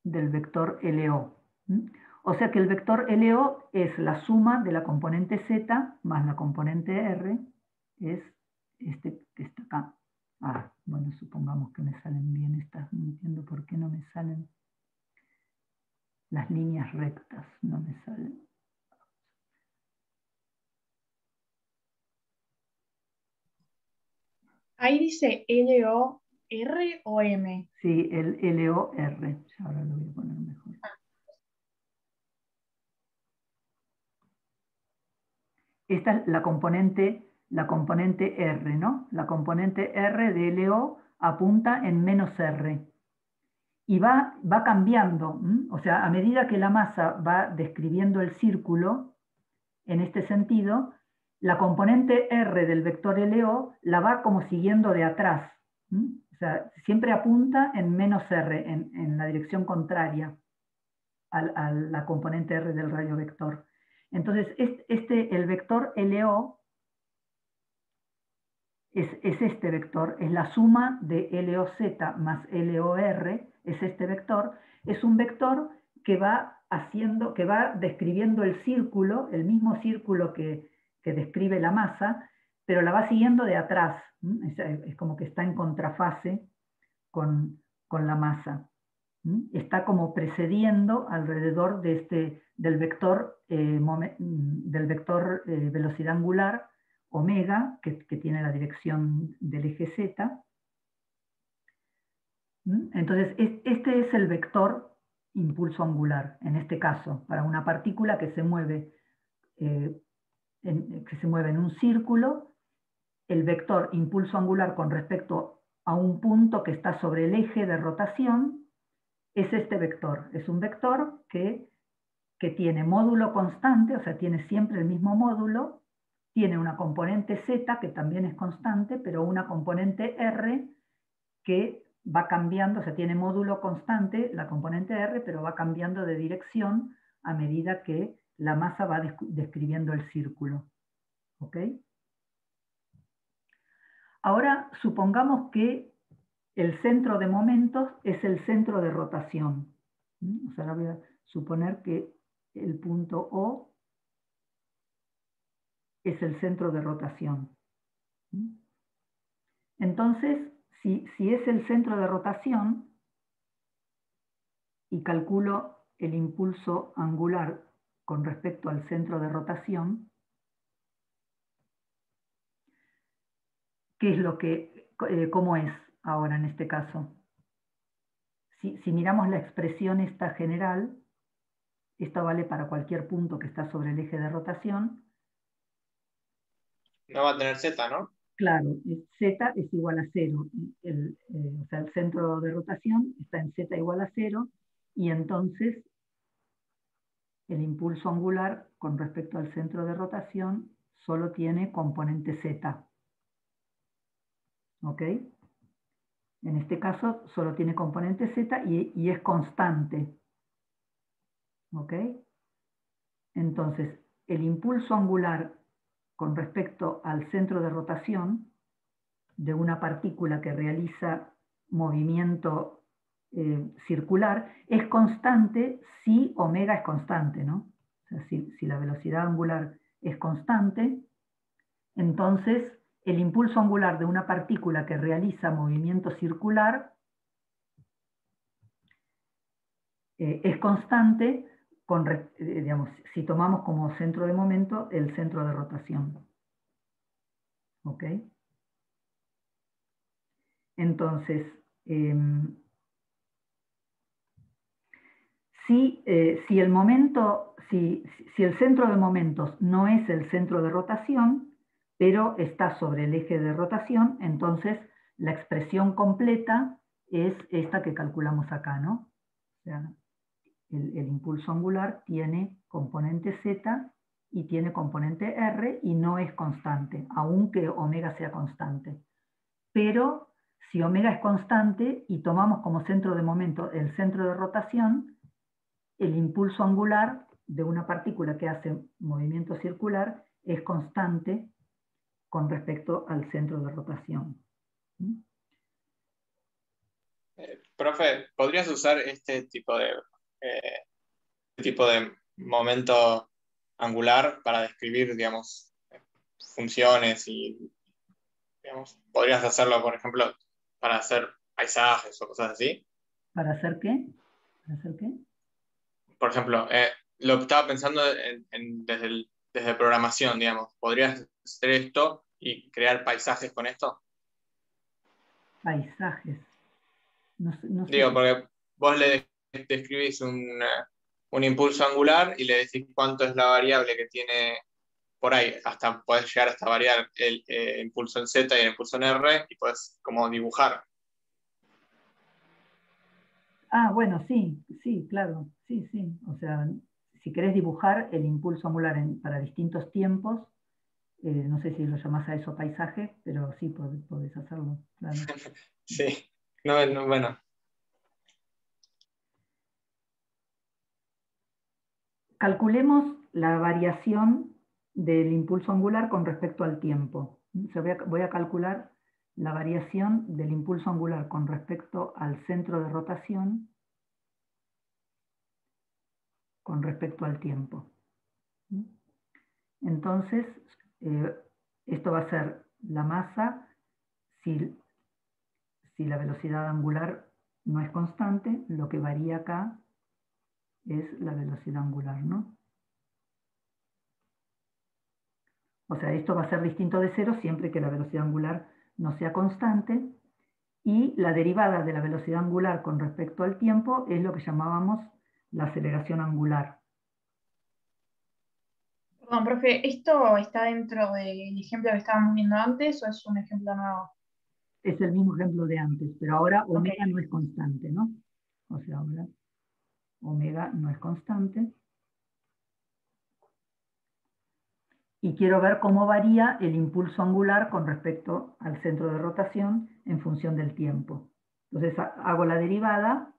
del vector LO. O sea que el vector LO es la suma de la componente z más la componente r, es este que está acá. Bueno, supongamos que me salen bien estas, no entiendo por qué no me salen las líneas rectas, no me salen. Ahí dice LO, R o M. Sí, el LOR, ahora lo voy a poner mejor. esta es la componente R, ¿no? La componente R de LO apunta en menos R. Y va cambiando, o sea, a medida que la masa va describiendo el círculo, en este sentido, la componente R del vector LO la va como siguiendo de atrás. O sea, siempre apunta en menos R, en la dirección contraria a la componente R del radio vector. Entonces, el vector LO es este vector, es la suma de LOZ más LOR, es este vector, es un vector que va describiendo el círculo, el mismo círculo que describe la masa, pero la va siguiendo de atrás, es como que está en contrafase con la masa. Está como precediendo alrededor del vector velocidad angular, omega, que tiene la dirección del eje Z. Entonces, este es el vector impulso angular, en este caso, para una partícula que se mueve en un círculo. El vector impulso angular con respecto a un punto que está sobre el eje de rotación es este vector. Es un vector que tiene módulo constante, o sea, tiene siempre el mismo módulo, tiene una componente Z que también es constante, pero una componente R que va cambiando, o sea, tiene módulo constante, la componente R, pero va cambiando de dirección a medida que la masa va describiendo el círculo. ¿Ok? Ahora, supongamos que el centro de momentos es el centro de rotación. O sea, ahora voy a suponer que el punto O es el centro de rotación. Entonces, si es el centro de rotación y calculo el impulso angular con respecto al centro de rotación, ¿cómo es ahora en este caso? Si miramos la expresión esta general, esta vale para cualquier punto que está sobre el eje de rotación. No va a tener Z, ¿no? Claro, Z es igual a 0. O sea, el centro de rotación está en Z igual a 0, y entonces el impulso angular con respecto al centro de rotación solo tiene componente Z. ¿Ok? En este caso solo tiene componente Z y es constante. ¿Ok? Entonces, el impulso angular con respecto al centro de rotación de una partícula que realiza movimiento circular es constante si omega es constante, ¿no? O sea, si la velocidad angular es constante, entonces el impulso angular de una partícula que realiza movimiento circular es constante digamos, si tomamos como centro de momento el centro de rotación. ¿Ok? Entonces, si el centro de momentos no es el centro de rotación, pero está sobre el eje de rotación, entonces la expresión completa es esta que calculamos acá, ¿no? O sea, el impulso angular tiene componente Z y tiene componente R y no es constante, aunque omega sea constante. Pero si omega es constante y tomamos como centro de momento el centro de rotación, el impulso angular de una partícula que hace movimiento circular es constante con respecto al centro de rotación. Profe, ¿podrías usar este tipo de momento angular para describir, digamos, funciones y, digamos, podrías hacerlo, por ejemplo, para hacer paisajes o cosas así? ¿Para hacer qué? ¿Para hacer qué? Por ejemplo, lo estaba pensando desde programación, digamos. ¿Podrías hacer esto y crear paisajes con esto? Paisajes. No sé Digo, porque vos le describís un impulso angular y le decís cuánto es la variable que tiene por ahí hasta podés llegar hasta variar el impulso en Z y el impulso en R, y podés como dibujar. Ah, bueno, sí, sí, claro, sí, sí. O sea, si querés dibujar el impulso angular para distintos tiempos, no sé si lo llamás a eso paisaje, pero sí podés hacerlo, claro. Sí, no, bueno. Calculemos la variación del impulso angular con respecto al tiempo. O sea, voy a calcular la variación del impulso angular con respecto al centro de rotación con respecto al tiempo. Entonces, esto va a ser la masa si la velocidad angular no es constante, lo que varía acá es la velocidad angular, ¿no? O sea, esto va a ser distinto de cero siempre que la velocidad angular no sea constante, y la derivada de la velocidad angular con respecto al tiempo es lo que llamábamos la aceleración angular. Perdón, profe, ¿esto está dentro del ejemplo que estábamos viendo antes o es un ejemplo nuevo? Es el mismo ejemplo de antes, pero ahora Ok. omega no es constante, ¿no? O sea, ahora omega no es constante. Y quiero ver cómo varía el impulso angular con respecto al centro de rotación en función del tiempo. Entonces hago la derivada,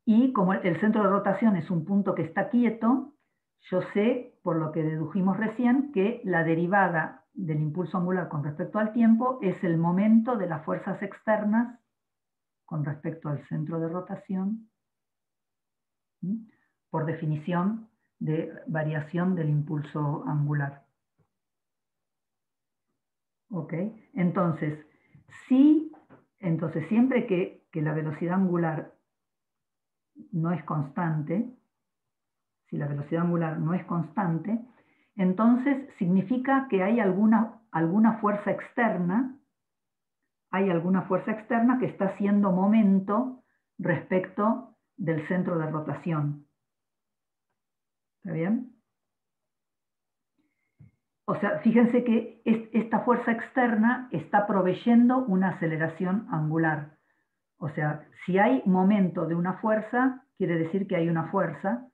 y como el centro de rotación es un punto que está quieto, yo sé, por lo que dedujimos recién, que la derivada del impulso angular con respecto al tiempo es el momento de las fuerzas externas con respecto al centro de rotación, ¿sí?, por definición de variación del impulso angular. ¿Ok? Entonces, siempre que la velocidad angular no es constante, si la velocidad angular no es constante, entonces significa que hay alguna fuerza externa, que está haciendo momento respecto del centro de rotación. ¿Está bien? O sea, fíjense que esta fuerza externa está proveyendo una aceleración angular. O sea, si hay momento de una fuerza, quiere decir que hay una fuerza,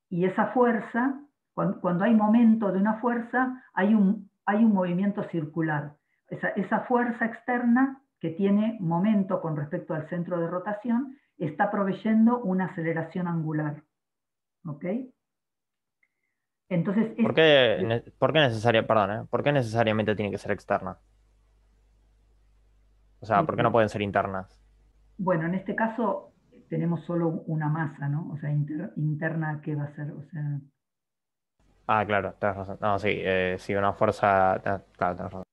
y esa fuerza, cuando hay momento de una fuerza, hay un movimiento circular. Esa fuerza externa que tiene momento con respecto al centro de rotación está proveyendo una aceleración angular. ¿Ok? Entonces, ¿Por qué necesariamente tiene que ser externa? O sea, ¿por qué no pueden ser internas? bueno, en este caso tenemos solo una masa, ¿no? O sea, interna, ¿qué va a ser? O sea, Ah, claro, tenés razón. No, sí, sí, una fuerza. Claro, tenés razón.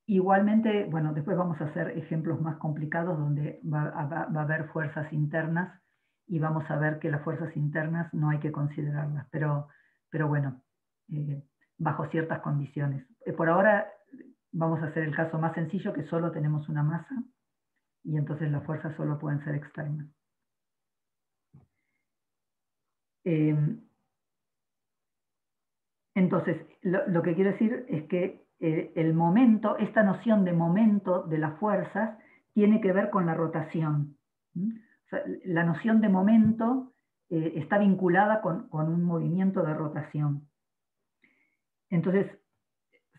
igualmente, bueno, después vamos a hacer ejemplos más complicados donde va a haber fuerzas internas, y vamos a ver que las fuerzas internas no hay que considerarlas, pero bueno, bajo ciertas condiciones. Por ahora vamos a hacer el caso más sencillo, que solo tenemos una masa, y entonces las fuerzas solo pueden ser externas. Entonces, lo que quiero decir es que el momento, esta noción de momento de las fuerzas, tiene que ver con la rotación. O sea, la noción de momento está vinculada con un movimiento de rotación. Entonces,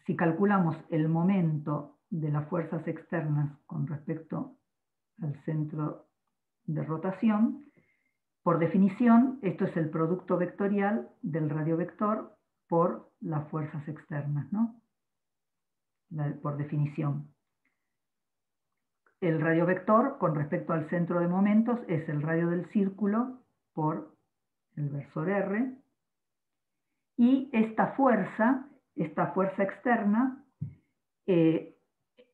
si calculamos el momento de las fuerzas externas con respecto al centro de rotación, por definición, esto es el producto vectorial del radiovector por las fuerzas externas, ¿no? Por definición. El radiovector con respecto al centro de momentos es el radio del círculo por el versor R, y esta fuerza externa, en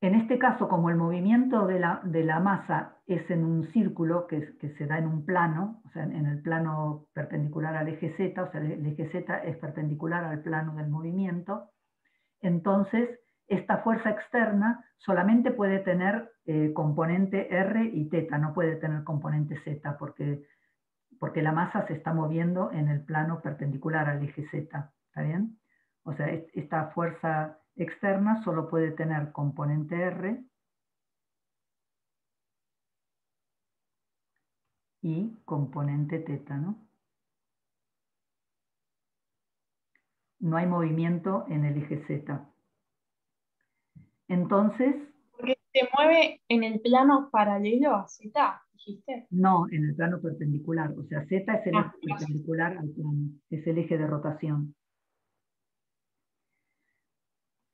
este caso, como el movimiento de la masa es en un círculo que se da en un plano, o sea, en el plano perpendicular al eje Z, o sea, el eje Z es perpendicular al plano del movimiento, entonces esta fuerza externa solamente puede tener componente R y θ, no puede tener componente Z, porque la masa se está moviendo en el plano perpendicular al eje Z, ¿está bien? O sea, esta fuerza externa solo puede tener componente R y componente teta, ¿no? No hay movimiento en el eje Z. Entonces, Porque se mueve en el plano paralelo a Z, dijiste. no en el plano perpendicular. O sea, Z es el eje Gracias. perpendicular al plano, es el eje de rotación.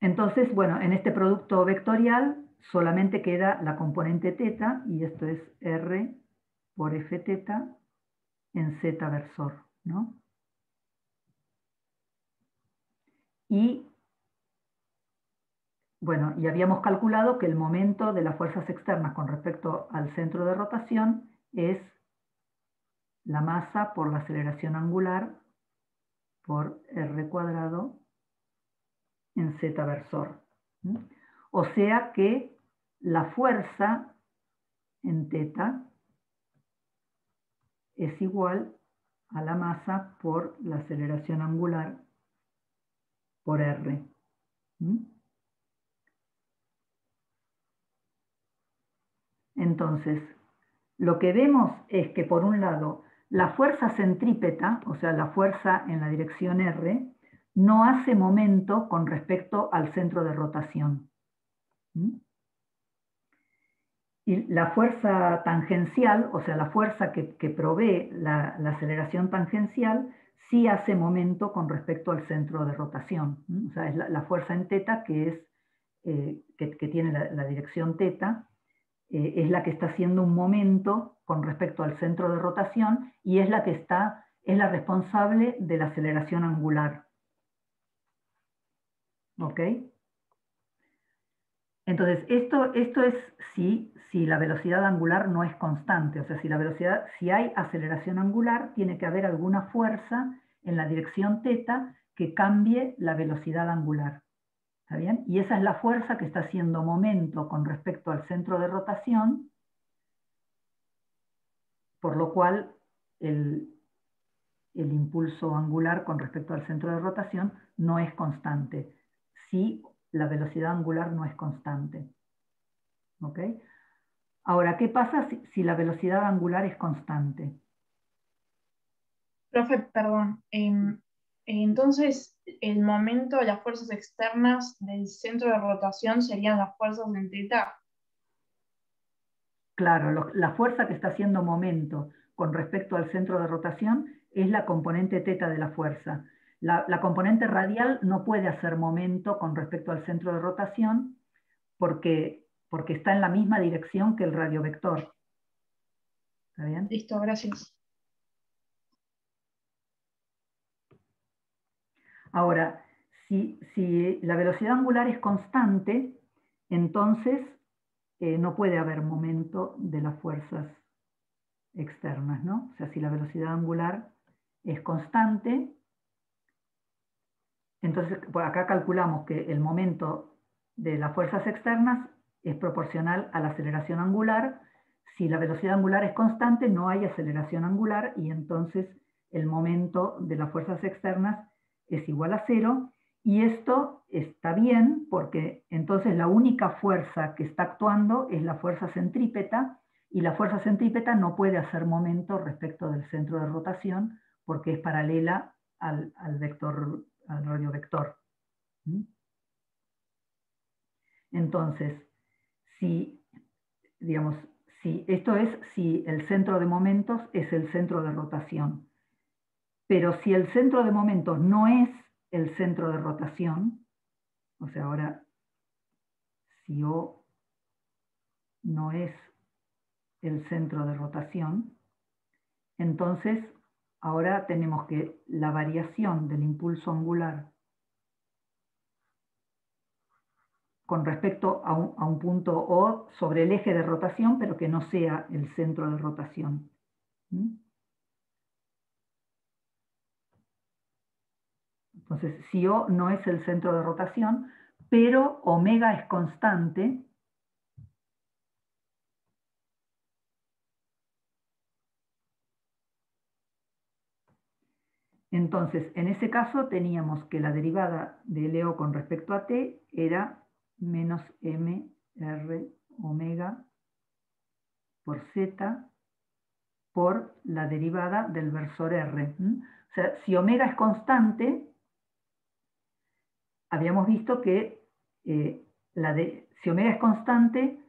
Entonces, bueno, en este producto vectorial solamente queda la componente teta, y esto es R por F teta en Z versor, ¿no? Y, bueno, y habíamos calculado que el momento de las fuerzas externas con respecto al centro de rotación es la masa por la aceleración angular por R cuadrado en Z versor. ¿Mm? O sea que la fuerza en teta es igual a la masa por la aceleración angular por R. ¿Mm? Entonces, lo que vemos es que por un lado, la fuerza centrípeta, o sea, la fuerza en la dirección R, no hace momento con respecto al centro de rotación. ¿Mm? Y la fuerza tangencial, o sea, la fuerza que provee la aceleración tangencial, sí hace momento con respecto al centro de rotación. ¿Mm? O sea, es la fuerza en teta que tiene la dirección teta, es la que está haciendo un momento con respecto al centro de rotación, y es la la responsable de la aceleración angular. ¿Ok? Entonces, esto es si la velocidad angular no es constante. O sea, si hay aceleración angular, tiene que haber alguna fuerza en la dirección teta que cambie la velocidad angular. ¿Está bien? Y esa es la fuerza que está haciendo momento con respecto al centro de rotación, por lo cual el impulso angular con respecto al centro de rotación no es constante, si la velocidad angular no es constante. ¿Ok? Ahora, ¿qué pasa si la velocidad angular es constante? Profe, perdón. Entonces, el momento de las fuerzas externas del centro de rotación serían las fuerzas en teta. Claro, la fuerza que está haciendo momento con respecto al centro de rotación es la componente teta de la fuerza. La componente radial no puede hacer momento con respecto al centro de rotación porque está en la misma dirección que el radiovector. ¿Está bien? Listo, gracias. Ahora, si la velocidad angular es constante, entonces no puede haber momento de las fuerzas externas, ¿no? O sea, si la velocidad angular es constante, entonces pues acá calculamos que el momento de las fuerzas externas es proporcional a la aceleración angular. Si la velocidad angular es constante, no hay aceleración angular, y entonces el momento de las fuerzas externas es igual a cero. Y esto está bien porque entonces la única fuerza que está actuando es la fuerza centrípeta, y la fuerza centrípeta no puede hacer momento respecto del centro de rotación porque es paralela al radiovector. ¿Mm? Entonces, digamos, esto es si el centro de momentos es el centro de rotación. Pero si el centro de momentos no es el centro de rotación, o sea, ahora, si O no es el centro de rotación, entonces ahora tenemos que la variación del impulso angular con respecto a un punto O sobre el eje de rotación, pero que no sea el centro de rotación. ¿Mm? Entonces, si O no es el centro de rotación, pero omega es constante, Entonces, en ese caso teníamos que la derivada de LO con respecto a t era menos mr omega por z por la derivada del versor r. O sea, si omega es constante, habíamos visto que si omega es constante,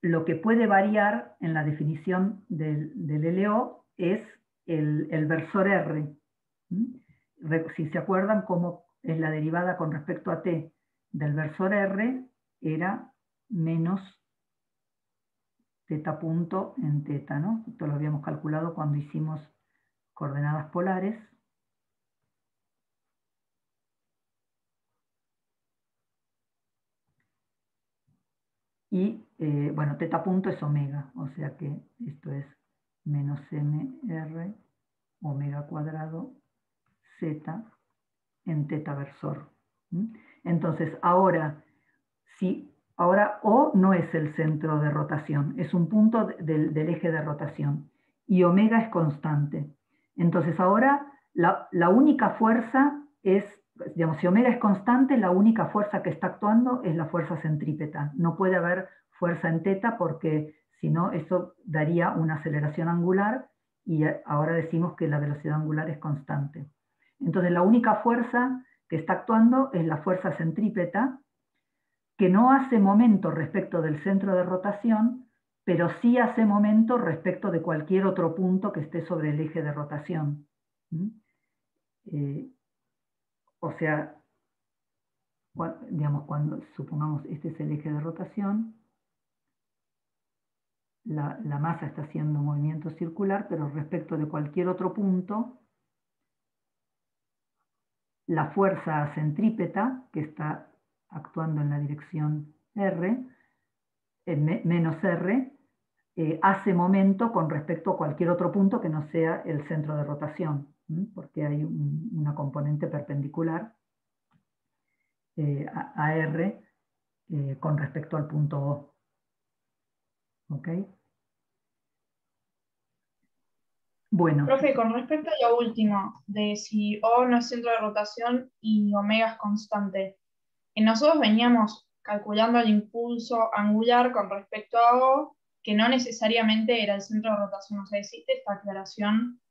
lo que puede variar en la definición del LO es el versor r. Si se acuerdan cómo es la derivada con respecto a t del versor r, era menos teta punto en teta, ¿no? Esto lo habíamos calculado cuando hicimos coordenadas polares. Y, bueno, teta punto es omega, o sea que esto es menos mr omega cuadrado z en teta versor. Entonces, ahora O no es el centro de rotación, es un punto del eje de rotación, y omega es constante. Entonces, ahora la única fuerza es, digamos, si omega es constante, la única fuerza que está actuando es la fuerza centrípeta. No puede haber fuerza en teta porque si no, eso daría una aceleración angular, y ahora decimos que la velocidad angular es constante. Entonces, la única fuerza que está actuando es la fuerza centrípeta, que no hace momento respecto del centro de rotación, pero sí hace momento respecto de cualquier otro punto que esté sobre el eje de rotación. O sea, digamos, cuando supongamos este es el eje de rotación, la masa está haciendo un movimiento circular, pero respecto de cualquier otro punto, la fuerza centrípeta, que está actuando en la dirección R, menos R, hace momento con respecto a cualquier otro punto que no sea el centro de rotación, porque hay una componente perpendicular a R con respecto al punto O. ¿Ok? Bueno. Profe, con respecto a lo último, de si O no es centro de rotación y omega es constante, nosotros veníamos calculando el impulso angular con respecto a O, que no necesariamente era el centro de rotación. O sea, existe esta aclaración,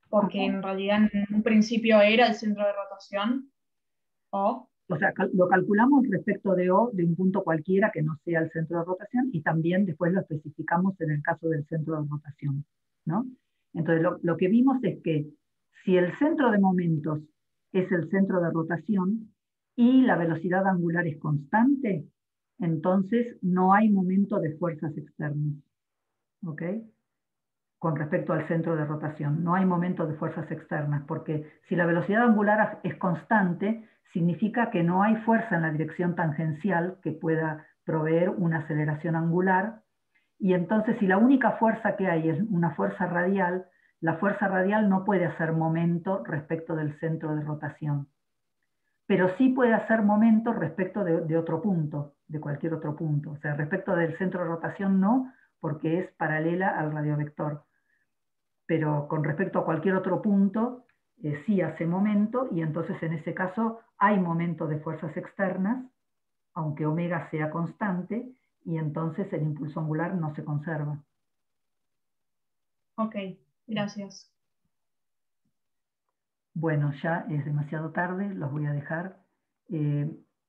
porque en realidad en un principio era el centro de rotación, O. O sea, lo calculamos respecto de O de un punto cualquiera que no sea el centro de rotación, y también después lo especificamos en el caso del centro de rotación, ¿no? Entonces, lo que vimos es que si el centro de momentos es el centro de rotación y la velocidad angular es constante, entonces no hay momento de fuerzas externas, ¿ok? Con respecto al centro de rotación. No hay momento de fuerzas externas, porque si la velocidad angular es constante, significa que no hay fuerza en la dirección tangencial que pueda proveer una aceleración angular, y entonces si la única fuerza que hay es una fuerza radial, la fuerza radial no puede hacer momento respecto del centro de rotación, pero sí puede hacer momento respecto de otro punto, de cualquier otro punto. O sea, respecto del centro de rotación no, porque es paralela al radiovector, pero con respecto a cualquier otro punto, sí hace momento, y entonces en ese caso hay momento de fuerzas externas, aunque omega sea constante, y entonces el impulso angular no se conserva. Ok, gracias. Bueno, ya es demasiado tarde, los voy a dejar.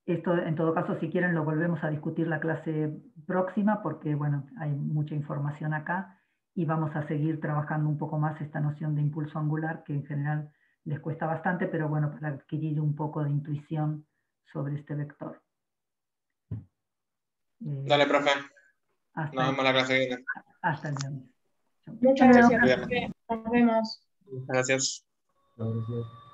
Esto, en todo caso, si quieren, lo volvemos a discutir la clase próxima, porque bueno, hay mucha información acá, y vamos a seguir trabajando un poco más esta noción de impulso angular, que en general les cuesta bastante, pero bueno, para adquirir un poco de intuición sobre este vector. Dale, profe. Nos vemos la clase que viene. Hasta el viernes. Muchas gracias, profe. Nos vemos. Gracias. Gracias.